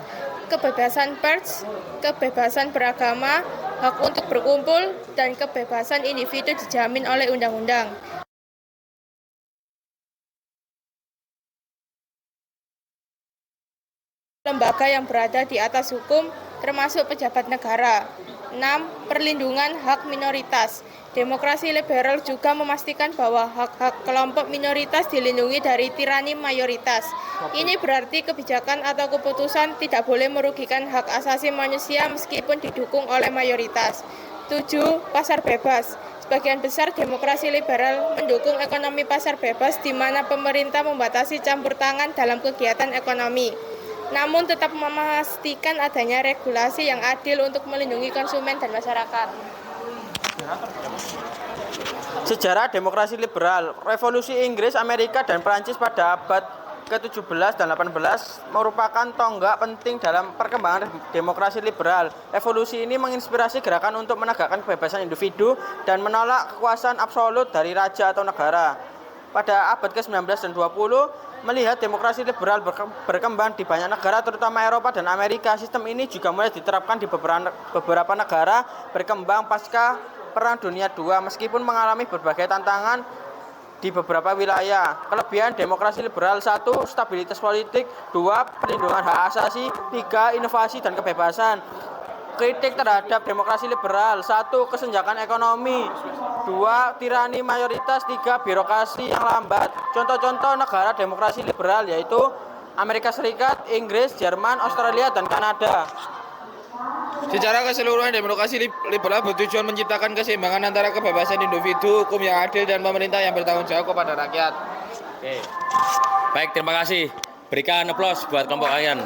kebebasan pers, kebebasan beragama, hak untuk berkumpul, dan kebebasan individu dijamin oleh undang-undang. Lembaga yang berada di atas hukum, termasuk pejabat negara. 6. Perlindungan hak minoritas. Demokrasi liberal juga memastikan bahwa hak-hak kelompok minoritas dilindungi dari tirani mayoritas. Ini berarti kebijakan atau keputusan tidak boleh merugikan hak asasi manusia meskipun didukung oleh mayoritas. 7. Pasar bebas. Sebagian besar demokrasi liberal mendukung ekonomi pasar bebas di mana pemerintah membatasi campur tangan dalam kegiatan ekonomi, namun tetap memastikan adanya regulasi yang adil untuk melindungi konsumen dan masyarakat. sejarah demokrasi liberal. Revolusi Inggris, Amerika, dan Prancis pada abad ke-17 dan 18 merupakan tonggak penting dalam perkembangan demokrasi liberal. Revolusi ini menginspirasi gerakan untuk menegakkan kebebasan individu dan menolak kekuasaan absolut dari raja atau negara. Pada abad ke-19 dan 20, melihat demokrasi liberal berkembang di banyak negara, terutama Eropa dan Amerika. Sistem ini juga mulai diterapkan di beberapa negara berkembang pasca Perang Dunia II, meskipun mengalami berbagai tantangan di beberapa wilayah. Kelebihan demokrasi liberal: 1. Stabilitas politik. 2. Perlindungan hak asasi. 3. Inovasi dan kebebasan. Kritik terhadap demokrasi liberal: 1. Kesenjangan ekonomi. 2. Tirani mayoritas. 3. Birokrasi yang lambat. Contoh-contoh negara demokrasi liberal yaitu Amerika Serikat, Inggris, Jerman, Australia, dan Kanada. Secara keseluruhan, demokrasi liberal bertujuan menciptakan keseimbangan antara kebebasan individu, hukum yang adil, dan pemerintah yang bertanggung jawab kepada rakyat. Oke. Baik, terima kasih. Berikan aplaus buat kelompok kalian.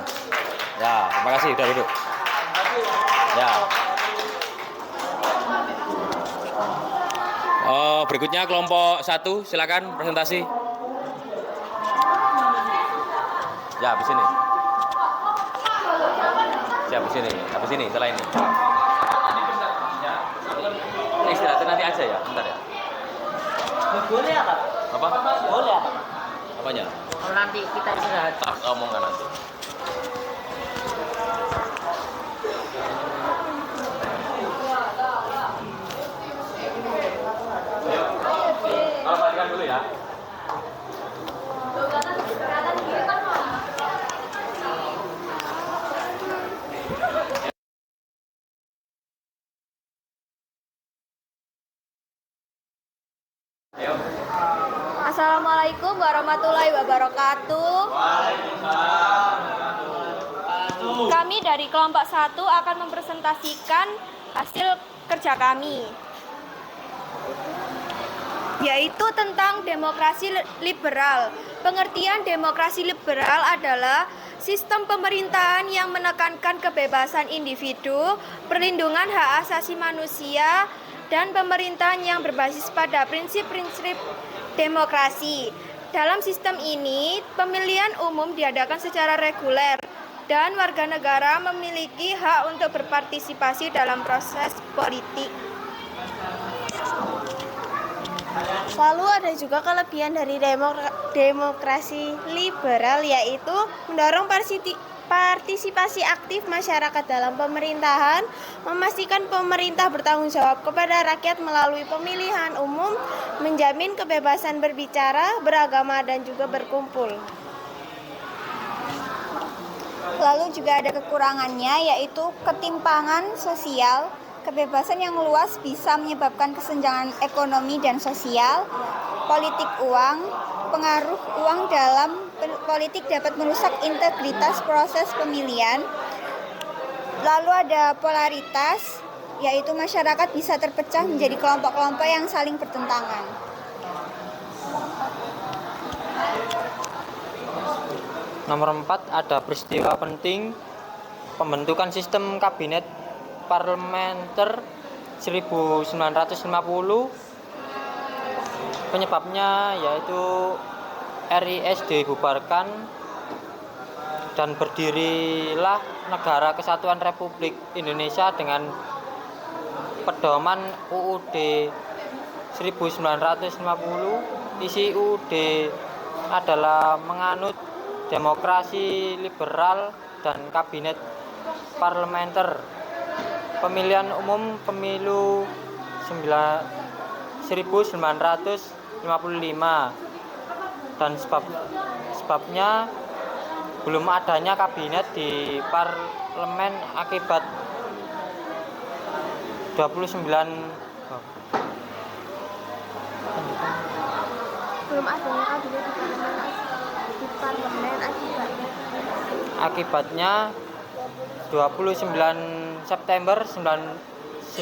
Ya, terima kasih. Sudah duduk. Ya. Berikutnya kelompok 1, silakan presentasi. Ya, habis ini. Siap, habis ini, setelah ini. Istirahat nanti aja ya, bentar ya. Boleh apa? Apa? Boleh apa? Apanya? Kalau nanti kita istirahat. Tak omongkan nanti. Kalau matikan dulu ya. Assalamualaikum warahmatullahi wabarakatuh. Kami dari kelompok 1 akan mempresentasikan hasil kerja kami, yaitu tentang demokrasi liberal. Pengertian demokrasi liberal adalah sistem pemerintahan yang menekankan kebebasan individu, perlindungan hak asasi manusia, dan pemerintahan yang berbasis pada prinsip-prinsip demokrasi. Dalam sistem ini, pemilihan umum diadakan secara reguler dan warga negara memiliki hak untuk berpartisipasi dalam proses politik. Lalu ada juga kelebihan dari demokrasi liberal, yaitu mendorong partisipasi aktif masyarakat dalam pemerintahan, memastikan pemerintah bertanggung jawab kepada rakyat melalui pemilihan umum, menjamin kebebasan berbicara, beragama, dan juga berkumpul. Lalu juga ada kekurangannya, yaitu ketimpangan sosial. Kebebasan yang luas bisa menyebabkan kesenjangan ekonomi dan sosial. Politik uang, pengaruh uang dalam politik dapat merusak integritas proses pemilihan. Lalu ada polaritas, yaitu masyarakat bisa terpecah menjadi kelompok-kelompok yang saling bertentangan. Nomor 4 ada peristiwa penting pembentukan sistem kabinet parlementer 1950. Penyebabnya yaitu RIS dibubarkan dan berdirilah Negara Kesatuan Republik Indonesia dengan pedoman UUD 1950. Isi UUD adalah menganut demokrasi liberal dan kabinet parlementer. Pemilihan umum pemilu 1955 dan sebabnya belum adanya kabinet di parlemen akibat 29 Belum adanya kabinet di parlemen akibatnya 29 September 1955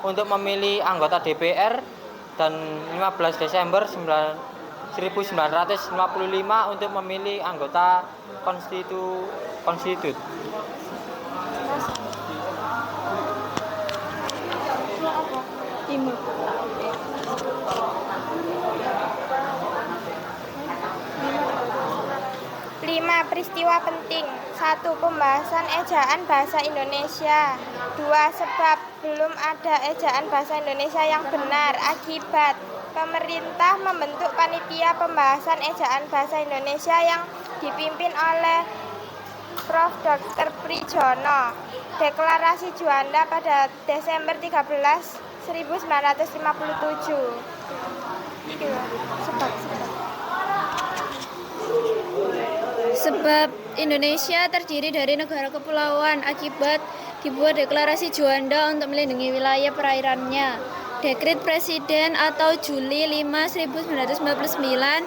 untuk memilih anggota DPR dan 15 Desember 1955 untuk memilih anggota konstitut. Timur. 5. Peristiwa penting. 1. Pembahasan ejaan bahasa Indonesia. 2. Sebab belum ada ejaan bahasa Indonesia yang benar. Akibat pemerintah membentuk panitia pembahasan ejaan bahasa Indonesia yang dipimpin oleh Prof. Dr. Prijono. Deklarasi Juanda pada Desember 13, 1957. Sebab Indonesia terdiri dari negara kepulauan, akibat dibuat deklarasi Juanda untuk melindungi wilayah perairannya. Dekret Presiden atau Juli 5, 1999,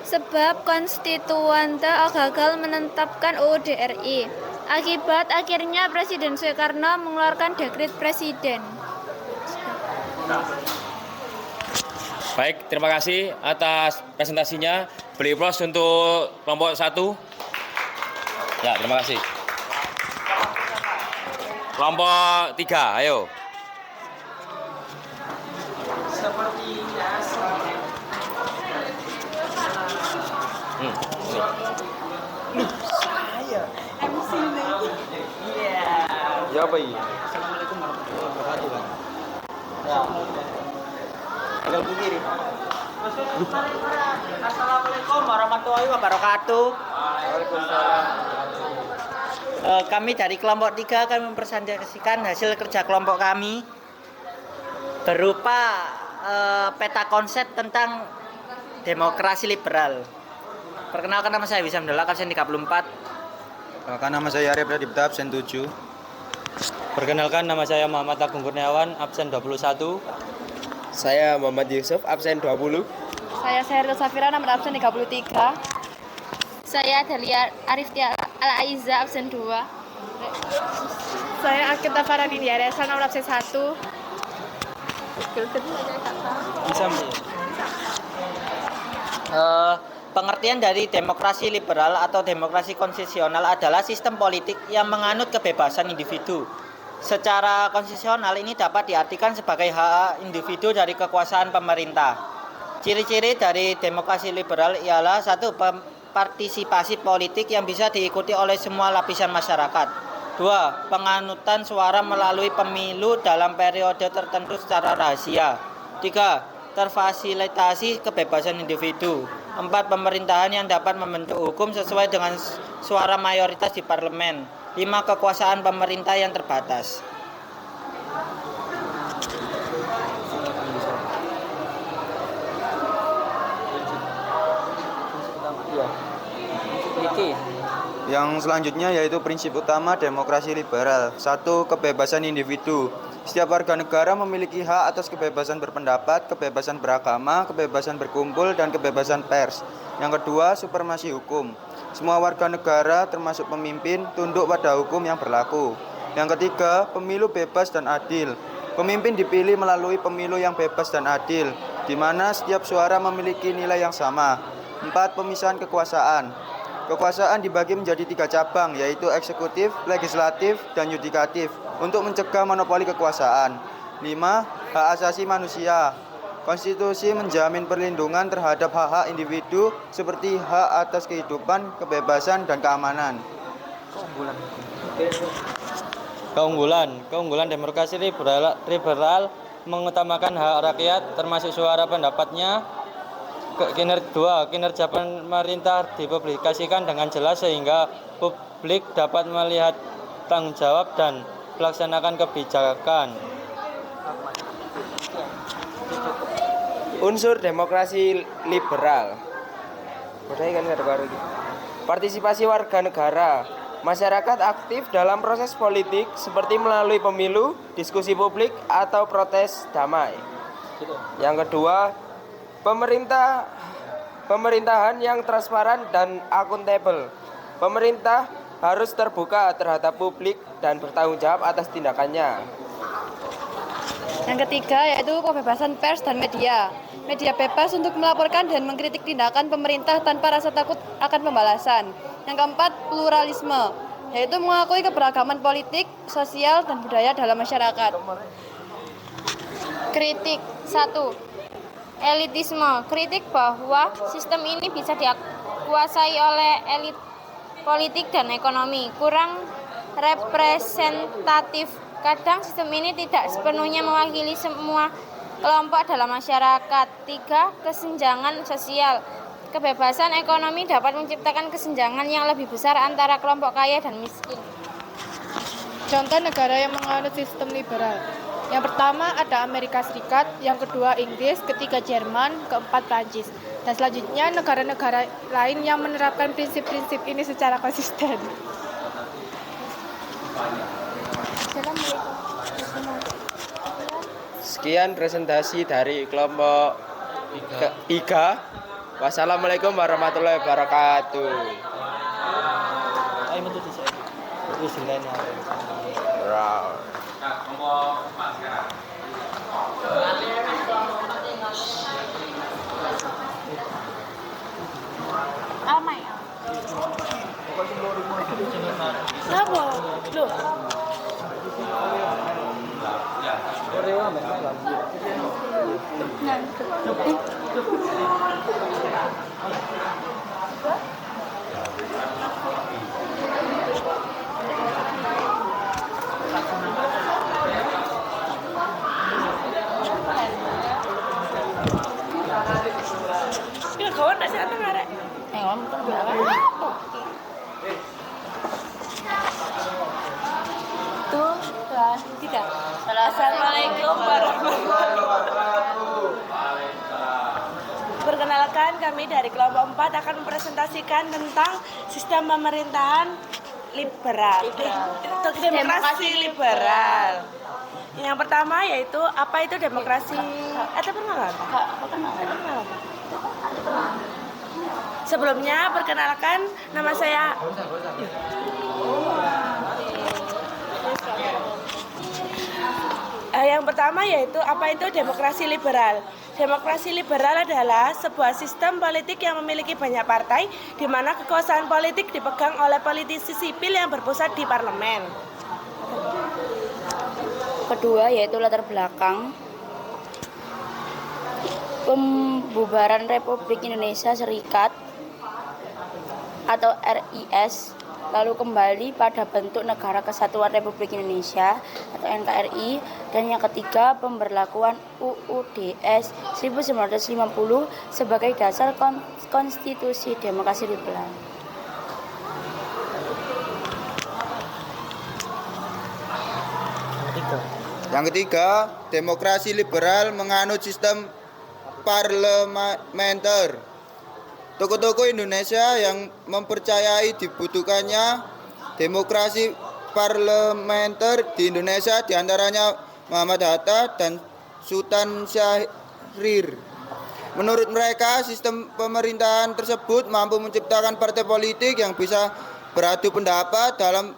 sebab konstituante gagal menetapkan UUD RI. Akibat akhirnya Presiden Soekarno mengeluarkan dekret Presiden. Baik, terima kasih atas presentasinya. Beri aplaus untuk kelompok 1. Ya, terima kasih. Kelompok 3, ayo. Ya apa ini? Assalamualaikum warahmatullahi wabarakatuh. Ya. Agak kiri. Assalamualaikum warahmatullahi wabarakatuh. Kami dari kelompok 3 akan mempresentasikan hasil kerja kelompok kami berupa peta konsep tentang demokrasi liberal. Perkenalkan, nama saya Wisam Dela, absen 34. Perkenalkan, nama saya Arif Radipta, absen 7. Perkenalkan, nama saya Muhammad Agung Kurniawan, absen 21. Saya Muhammad Yusuf, absen 20. Saya Syahrul Safira, nomor absen 33. Saya Dalia Ariftia Al-Aiza, absen 2. Saya Akita Farani Diaresa, nomor absen 1. Bisa Pengertian dari demokrasi liberal atau demokrasi konstitusional adalah sistem politik yang menganut kebebasan individu. Secara konstitusional ini dapat diartikan sebagai hak individu dari kekuasaan pemerintah. Ciri-ciri dari demokrasi liberal ialah satu, partisipasi politik yang bisa diikuti oleh semua lapisan masyarakat. Dua, penganutan suara melalui pemilu dalam periode tertentu secara rahasia. Tiga, terfasilitasi kebebasan individu. Empat, pemerintahan yang dapat membentuk hukum sesuai dengan suara mayoritas di parlemen. Lima, kekuasaan pemerintah yang terbatas. Yang selanjutnya yaitu prinsip utama demokrasi liberal. Satu, kebebasan individu. Setiap warga negara memiliki hak atas kebebasan berpendapat, kebebasan beragama, kebebasan berkumpul, dan kebebasan pers. Yang kedua, supremasi hukum. Semua warga negara, termasuk pemimpin, tunduk pada hukum yang berlaku. Yang ketiga, pemilu bebas dan adil. Pemimpin dipilih melalui pemilu yang bebas dan adil, di mana setiap suara memiliki nilai yang sama. Empat, pemisahan kekuasaan. Kekuasaan dibagi menjadi 3 cabang, yaitu eksekutif, legislatif, dan yudikatif, untuk mencegah monopoli kekuasaan. 5. Hak asasi manusia. Konstitusi menjamin perlindungan terhadap hak-hak individu seperti hak atas kehidupan, kebebasan, dan keamanan. Keunggulan demokrasi liberal mengutamakan hak rakyat termasuk suara pendapatnya. Kinerja pemerintah dipublikasikan dengan jelas sehingga publik dapat melihat tanggung jawab dan melaksanakan kebijakan. Unsur demokrasi liberal. Partisipasi warga negara. Masyarakat aktif dalam proses politik seperti melalui pemilu, diskusi publik, atau protes damai. Yang kedua, pemerintahan yang transparan dan akuntabel. Pemerintah harus terbuka terhadap publik dan bertanggung jawab atas tindakannya. Yang ketiga yaitu kebebasan pers dan media. Media bebas untuk melaporkan dan mengkritik tindakan pemerintah tanpa rasa takut akan pembalasan. Yang keempat, pluralisme, yaitu mengakui keberagaman politik, sosial, dan budaya dalam masyarakat. Kritik 1. Elitisme, kritik bahwa sistem ini bisa dikuasai oleh elit politik dan ekonomi, kurang representatif. Kadang sistem ini tidak sepenuhnya mewakili semua kelompok dalam masyarakat. 3. Kesenjangan sosial, kebebasan ekonomi dapat menciptakan kesenjangan yang lebih besar antara kelompok kaya dan miskin. Contoh negara yang menganut sistem liberal. Yang pertama ada Amerika Serikat, yang kedua Inggris, ketiga Jerman, keempat Prancis. Dan selanjutnya negara-negara lain yang menerapkan prinsip-prinsip ini secara konsisten. Sekian presentasi dari kelompok 3. Wassalamualaikum warahmatullahi wabarakatuh. Almay. Kenapa? Loh. Ya kawan nak siapa ngarek? Kawan betul berapa? Tuh, 3. Assalamualaikum warahmatullahi wabarakatuh. Perkenalkan, kami dari kelompok 4 akan mempresentasikan tentang sistem pemerintahan liberal. Demokrasi liberal. Yang pertama yaitu apa itu demokrasi? Ada perkenalan? Sebelumnya perkenalkan, nama saya yang pertama yaitu apa itu demokrasi liberal. Demokrasi liberal adalah sebuah sistem politik yang memiliki banyak partai, di mana kekuasaan politik dipegang oleh politisi sipil yang berpusat di parlemen. Kedua yaitu latar belakang pembubaran Republik Indonesia Serikat atau RIS, lalu kembali pada bentuk Negara Kesatuan Republik Indonesia atau NKRI, dan yang ketiga pemberlakuan UUDS 1950 sebagai dasar konstitusi demokrasi liberal. Yang ketiga, demokrasi liberal menganut sistem parlementer. Tokoh-tokoh Indonesia yang mempercayai dibutuhkannya demokrasi parlementer di Indonesia, diantaranya Muhammad Hatta dan Sultan Syahrir. Menurut mereka, sistem pemerintahan tersebut mampu menciptakan partai politik yang bisa beradu pendapat dalam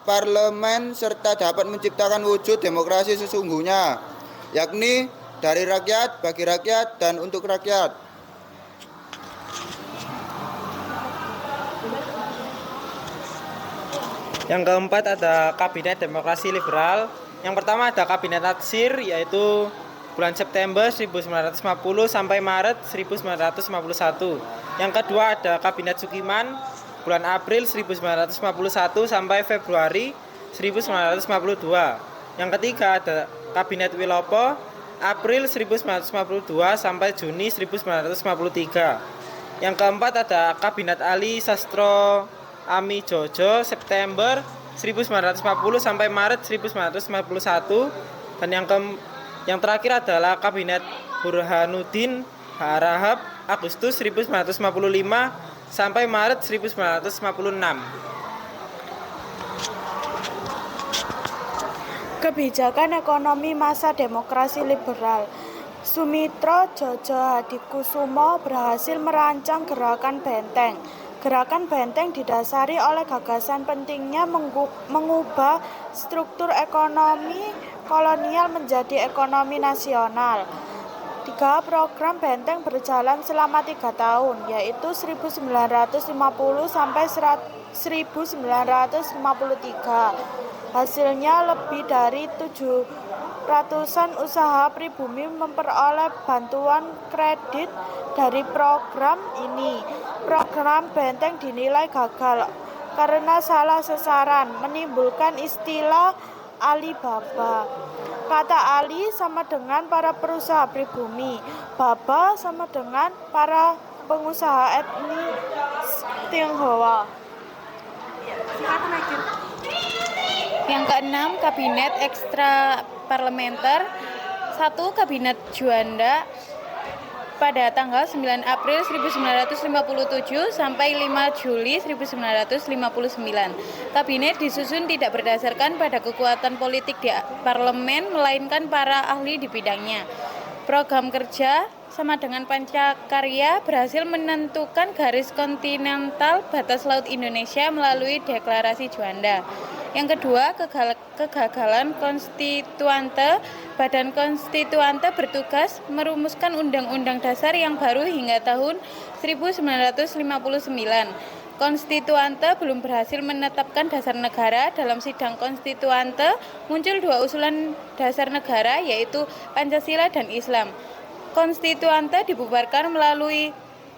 parlemen serta dapat menciptakan wujud demokrasi sesungguhnya, yakni dari rakyat, bagi rakyat, dan untuk rakyat. Yang keempat ada Kabinet Demokrasi Liberal. Yang pertama ada Kabinet Natsir, yaitu bulan September 1950 sampai Maret 1951. Yang kedua ada Kabinet Sukiman, bulan April 1951 sampai Februari 1952. Yang ketiga ada Kabinet Wilopo, April 1952 sampai Juni 1953. Yang keempat ada Kabinet Ali Sastro Ami Jojo, September 1950 sampai Maret 1951. Dan yang terakhir adalah Kabinet Burhanuddin Harahap, Agustus 1955 sampai Maret 1956. Kebijakan ekonomi masa demokrasi liberal. Sumitro Jojo Hadikusumo berhasil merancang Gerakan Benteng. Gerakan Benteng didasari oleh gagasan pentingnya mengubah struktur ekonomi kolonial menjadi ekonomi nasional. 3 program Benteng berjalan selama 3 tahun, yaitu 1950 sampai 1953. Hasilnya lebih dari 700-an usaha pribumi memperoleh bantuan kredit dari program ini. Program Benteng dinilai gagal karena salah sasaran, menimbulkan istilah Alibaba. Kata Ali sama dengan para perusahaan pribumi, Baba sama dengan para pengusaha etnis Tionghoa. Yang keenam, Kabinet Ekstra Parlementer. 1. Kabinet Juanda pada tanggal 9 April 1957 sampai 5 Juli 1959. Kabinet disusun tidak berdasarkan pada kekuatan politik di parlemen, melainkan para ahli di bidangnya. Program kerja sama dengan Pancakarya berhasil menentukan garis kontinental batas laut Indonesia melalui Deklarasi Juanda. Yang kedua, kegagalan konstituante. Badan konstituante bertugas merumuskan undang-undang dasar yang baru hingga tahun 1959. Konstituante belum berhasil menetapkan dasar negara. Dalam sidang konstituante muncul 2 usulan dasar negara, yaitu Pancasila dan Islam. Konstituante dibubarkan melalui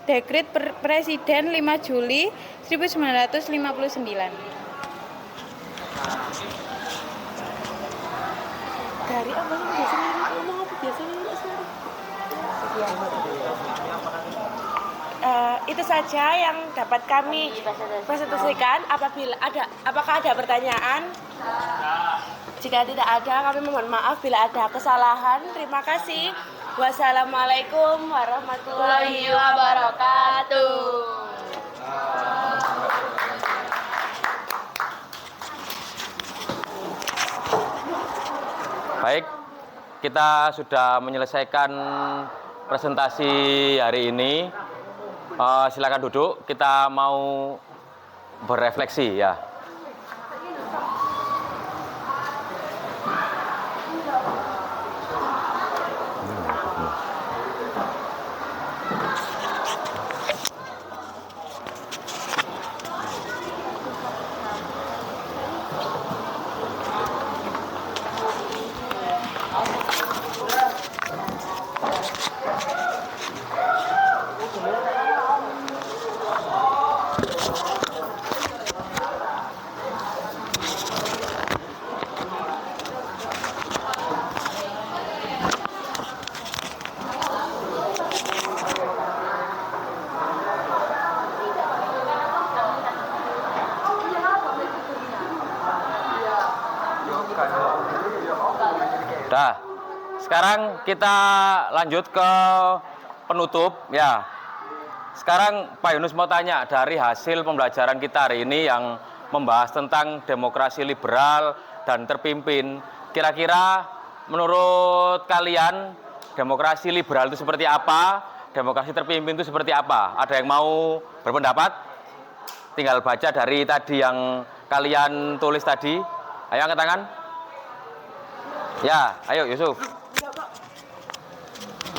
Dekret Presiden 5 Juli 1959. Dari apa sih biasanya ngomong apa biasanya? Itu saja yang dapat kami presentasikan. Apakah ada pertanyaan? Jika tidak ada, kami mohon maaf bila ada kesalahan. Terima kasih. Wassalamualaikum warahmatullahi wabarakatuh. Baik, kita sudah menyelesaikan presentasi hari ini. Silakan duduk, kita mau berefleksi ya. Dah. Sekarang kita lanjut ke penutup ya. Sekarang Pak Yunus mau tanya dari hasil pembelajaran kita hari ini yang membahas tentang demokrasi liberal dan terpimpin. Kira-kira menurut kalian demokrasi liberal itu seperti apa? Demokrasi terpimpin itu seperti apa? Ada yang mau berpendapat? Tinggal baca dari tadi yang kalian tulis tadi. Ayo angkat tangan. Ya, ayo Yusuf.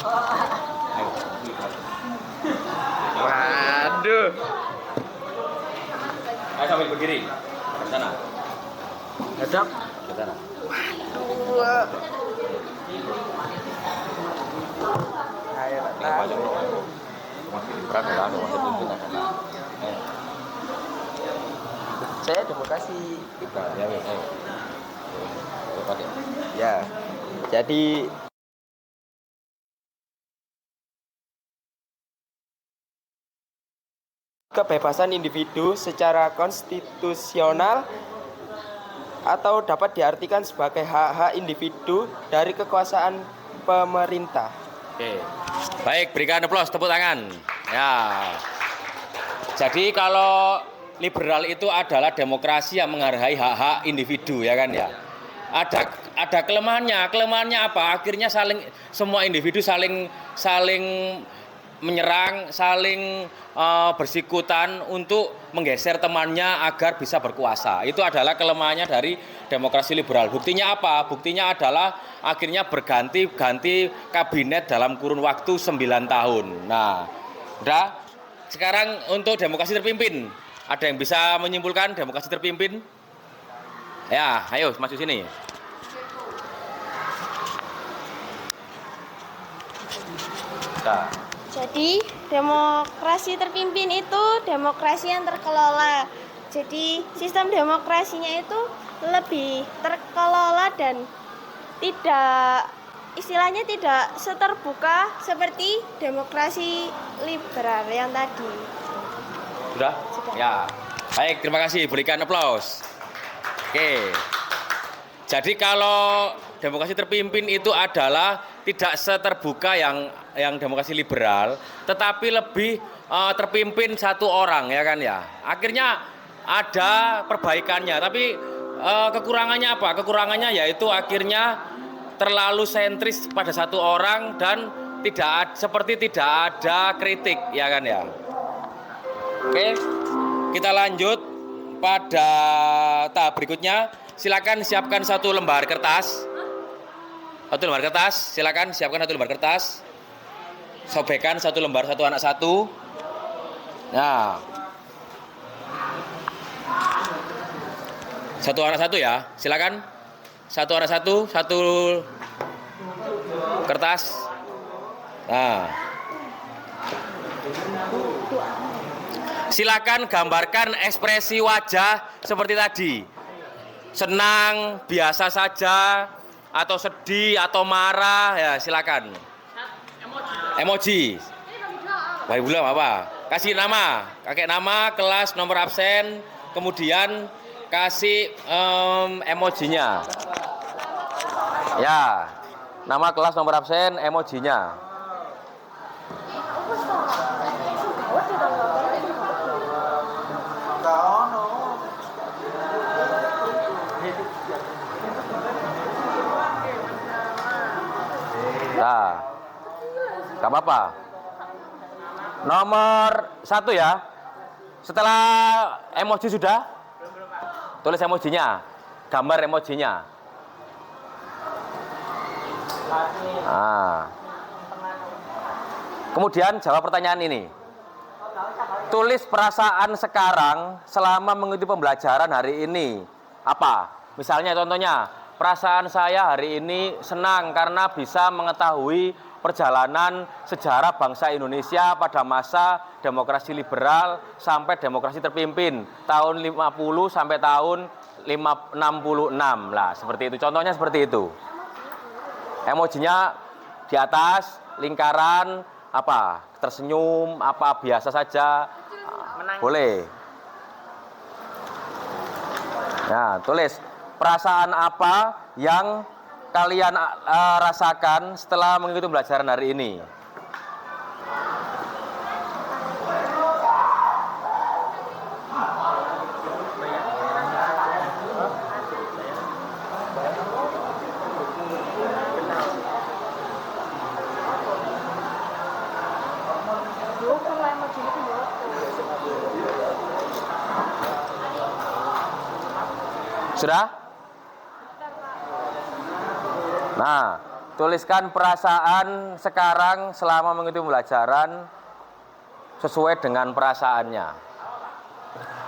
Ayo. Waduh. Ayo sambil berdiri. Ke sana. Hadap. Ke sana. Waduh. Saya demokrasi. Ya, jadi kebebasan individu secara konstitusional atau dapat diartikan sebagai hak-hak individu dari kekuasaan pemerintah. Oke. Baik, berikan aplaus, tepuk tangan. Ya. Jadi kalau liberal itu adalah demokrasi yang menghargai hak-hak individu, ya kan ya. Ada kelemahannya. Kelemahannya apa? Akhirnya semua individu saling menyerang, saling bersikutan untuk menggeser temannya agar bisa berkuasa. Itu adalah kelemahannya dari demokrasi liberal. Buktinya apa? Buktinya adalah akhirnya berganti-ganti kabinet dalam kurun waktu 9 tahun. Nah, udah. Sekarang untuk demokrasi terpimpin. Ada yang bisa menyimpulkan demokrasi terpimpin? Ya, ayo maju sini. Nah. Jadi demokrasi terpimpin itu demokrasi yang terkelola. Jadi sistem demokrasinya itu lebih terkelola dan istilahnya tidak seterbuka seperti demokrasi liberal yang tadi. Sudah? Ya. Baik, terima kasih. Berikan aplaus. Oke. Jadi kalau demokrasi terpimpin itu adalah tidak seterbuka yang demokrasi liberal, tetapi lebih terpimpin satu orang, ya kan ya. Akhirnya ada perbaikannya, tapi kekurangannya apa? Kekurangannya yaitu akhirnya terlalu sentris pada satu orang dan tidak ada kritik, ya kan ya. Oke, kita lanjut pada tahap berikutnya. Silakan siapkan satu lembar kertas. Silakan siapkan satu lembar kertas. Sobekkan satu lembar, satu anak satu. Nah, satu anak satu ya. Silakan. Satu anak satu, satu kertas. Nah, silakan gambarkan ekspresi wajah seperti tadi. Senang, biasa saja, atau sedih, atau marah, ya silakan. Emoji. Baik belum apa? Kasih nama, kakek nama, kelas, nomor absen, kemudian kasih emojinya. Ya, nama, kelas, nomor absen, emojinya. Nah, gak apa-apa. Nomor 1 ya. Setelah emoji sudah, tulis emojinya, gambar emojinya. Nah. Kemudian jawab pertanyaan ini. Tulis perasaan sekarang selama mengikuti pembelajaran hari ini. Apa? Misalnya contohnya, perasaan saya hari ini senang karena bisa mengetahui perjalanan sejarah bangsa Indonesia pada masa demokrasi liberal sampai demokrasi terpimpin tahun 50 sampai tahun 66 lah, seperti itu. Contohnya seperti itu. Emojinya di atas lingkaran apa? Tersenyum, apa biasa saja. Boleh. Nah, tulis perasaan apa yang kalian rasakan setelah mengikuti pembelajaran hari ini. Sudah? Nah, tuliskan perasaan sekarang selama mengikuti pembelajaran sesuai dengan perasaannya.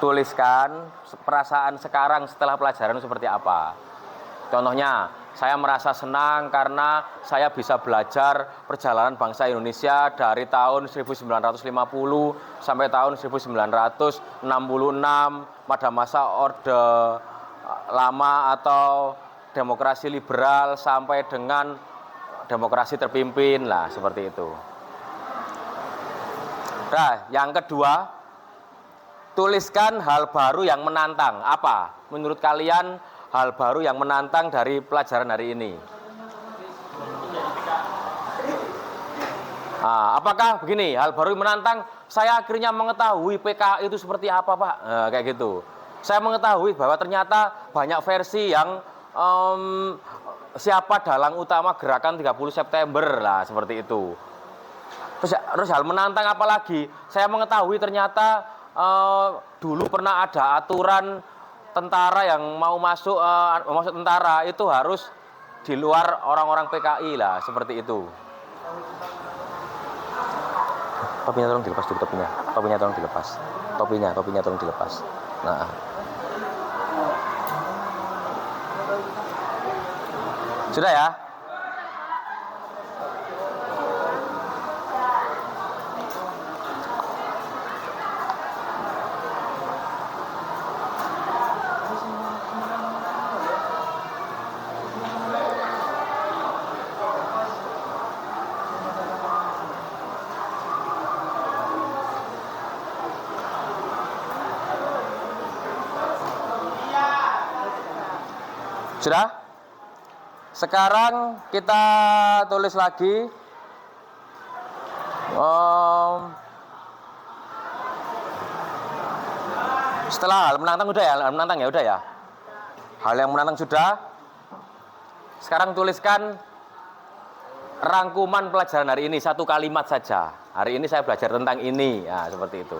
Tuliskan perasaan sekarang setelah pelajaran seperti apa. Contohnya, saya merasa senang karena saya bisa belajar perjalanan bangsa Indonesia dari tahun 1950 sampai tahun 1966 pada masa Orde Lama atau demokrasi liberal sampai dengan demokrasi terpimpin lah, seperti itu. Nah, yang kedua, tuliskan hal baru yang menantang. Apa menurut kalian hal baru yang menantang dari pelajaran hari ini? Nah, apakah begini, hal baru yang menantang, saya akhirnya mengetahui PKI itu seperti apa, Pak? Nah, kayak gitu. Saya mengetahui bahwa ternyata banyak versi yang siapa dalang utama gerakan 30 September lah, seperti itu. Terus hal menantang apa lagi? Saya mengetahui ternyata dulu pernah ada aturan tentara yang mau masuk tentara itu harus di luar orang-orang PKI lah, seperti itu. Topinya tolong dilepas dulu, topinya tolong dilepas. Topinya tolong dilepas. Nah, sudah ya? Sudah? Sekarang kita tulis lagi setelah hal menantang udah ya, hal menantang ya udah ya. Hal yang menantang sudah. Sekarang tuliskan rangkuman pelajaran hari ini, satu kalimat saja. Hari ini saya belajar tentang ini, ya seperti itu.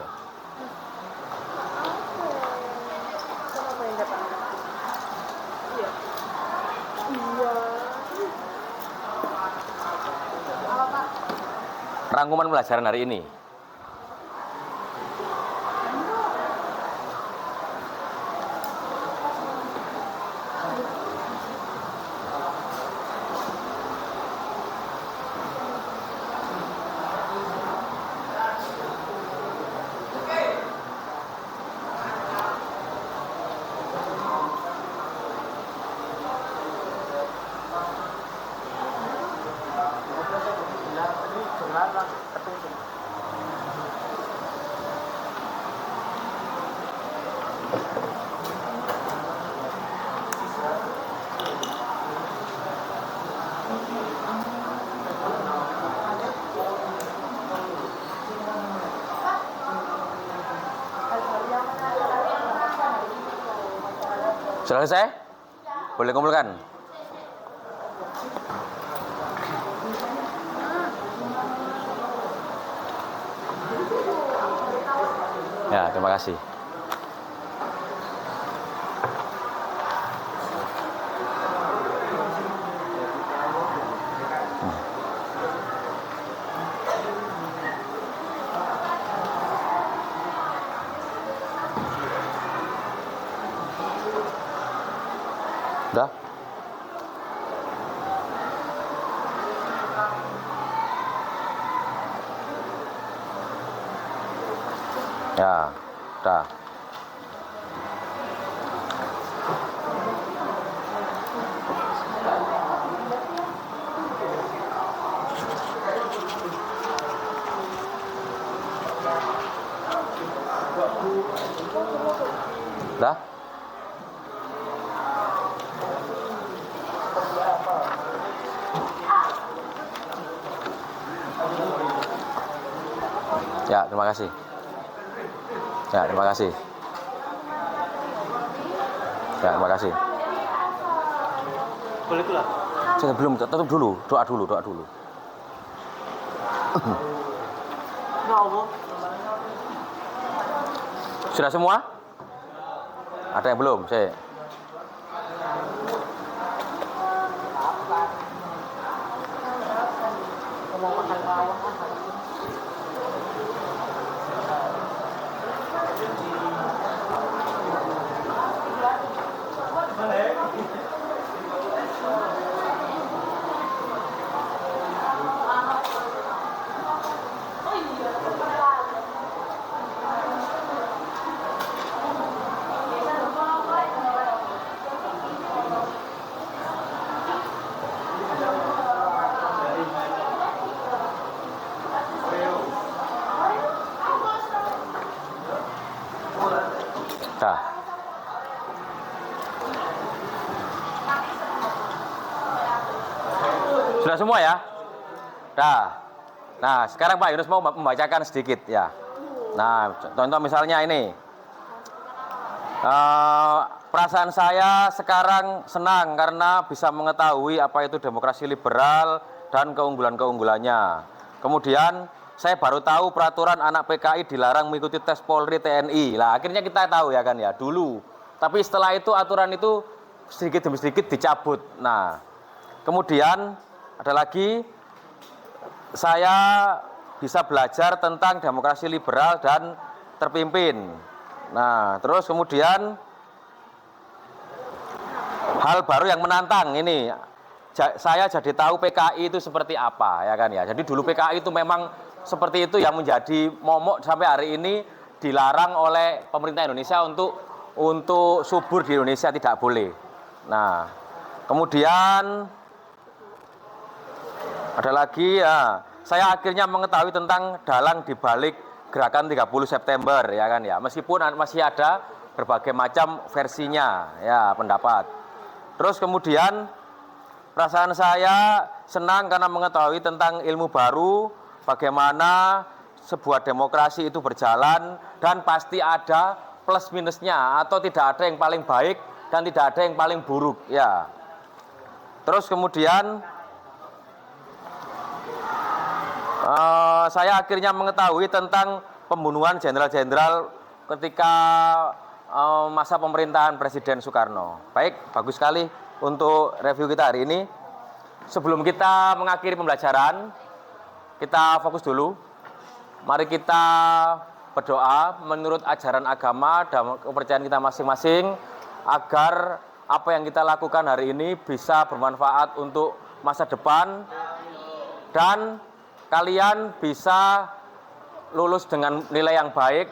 Rangkuman pelajaran hari ini. Sudah selesai? Boleh kumpulkan? Ya, terima kasih. Udah? Dah. Dah. Ya, terima kasih. Ya, terima kasih. Ya, terima kasih. Boleh pulang? Jangan, belum, tutup dulu. Doa dulu, doa dulu. Ya Allah. Sudah semua? Ada yang belum? Saya. Dah. Sudah semua ya? Dah. Nah, sekarang Pak Yunus mau membacakan sedikit ya. Nah, contoh misalnya ini. Perasaan saya sekarang senang karena bisa mengetahui apa itu demokrasi liberal dan keunggulan-keunggulannya. Kemudian saya baru tahu peraturan anak PKI dilarang mengikuti tes Polri TNI. Lah akhirnya kita tahu ya kan ya dulu. Tapi setelah itu aturan itu sedikit demi sedikit dicabut. Nah, kemudian ada lagi saya bisa belajar tentang demokrasi liberal dan terpimpin. Nah, terus kemudian hal baru yang menantang ini. Saya jadi tahu PKI itu seperti apa ya kan ya. Jadi dulu PKI itu memang seperti itu yang menjadi momok sampai hari ini dilarang oleh pemerintah Indonesia untuk subur di Indonesia, tidak boleh. Nah, kemudian ada lagi ya, saya akhirnya mengetahui tentang dalang di balik gerakan 30 September ya kan ya. Meskipun masih ada berbagai macam versinya ya pendapat. Terus kemudian perasaan saya senang karena mengetahui tentang ilmu baru, bagaimana sebuah demokrasi itu berjalan dan pasti ada plus minusnya atau tidak ada yang paling baik dan tidak ada yang paling buruk ya. Terus kemudian saya akhirnya mengetahui tentang pembunuhan jenderal-jenderal ketika masa pemerintahan Presiden Soekarno. Baik, bagus sekali untuk review kita hari ini. Sebelum kita mengakhiri pembelajaran, kita fokus dulu. Mari kita berdoa menurut ajaran agama dan kepercayaan kita masing-masing agar apa yang kita lakukan hari ini bisa bermanfaat untuk masa depan dan kalian bisa lulus dengan nilai yang baik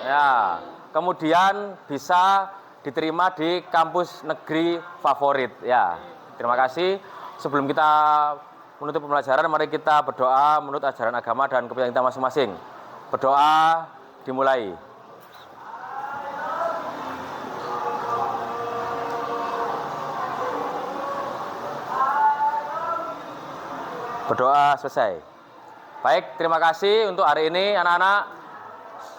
ya. Kemudian bisa diterima di kampus negeri favorit ya. Terima kasih. Sebelum kita menutup pembelajaran, mari kita berdoa menurut ajaran agama dan kepercayaan kita masing-masing. Berdoa dimulai. Berdoa selesai. Baik, terima kasih untuk hari ini anak-anak.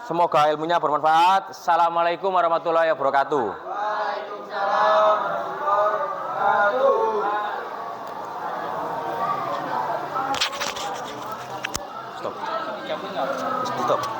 Semoga ilmunya bermanfaat. Assalamualaikum warahmatullahi wabarakatuh. Waalaikumsalam warahmatullahi wabarakatuh. Stop. Stop.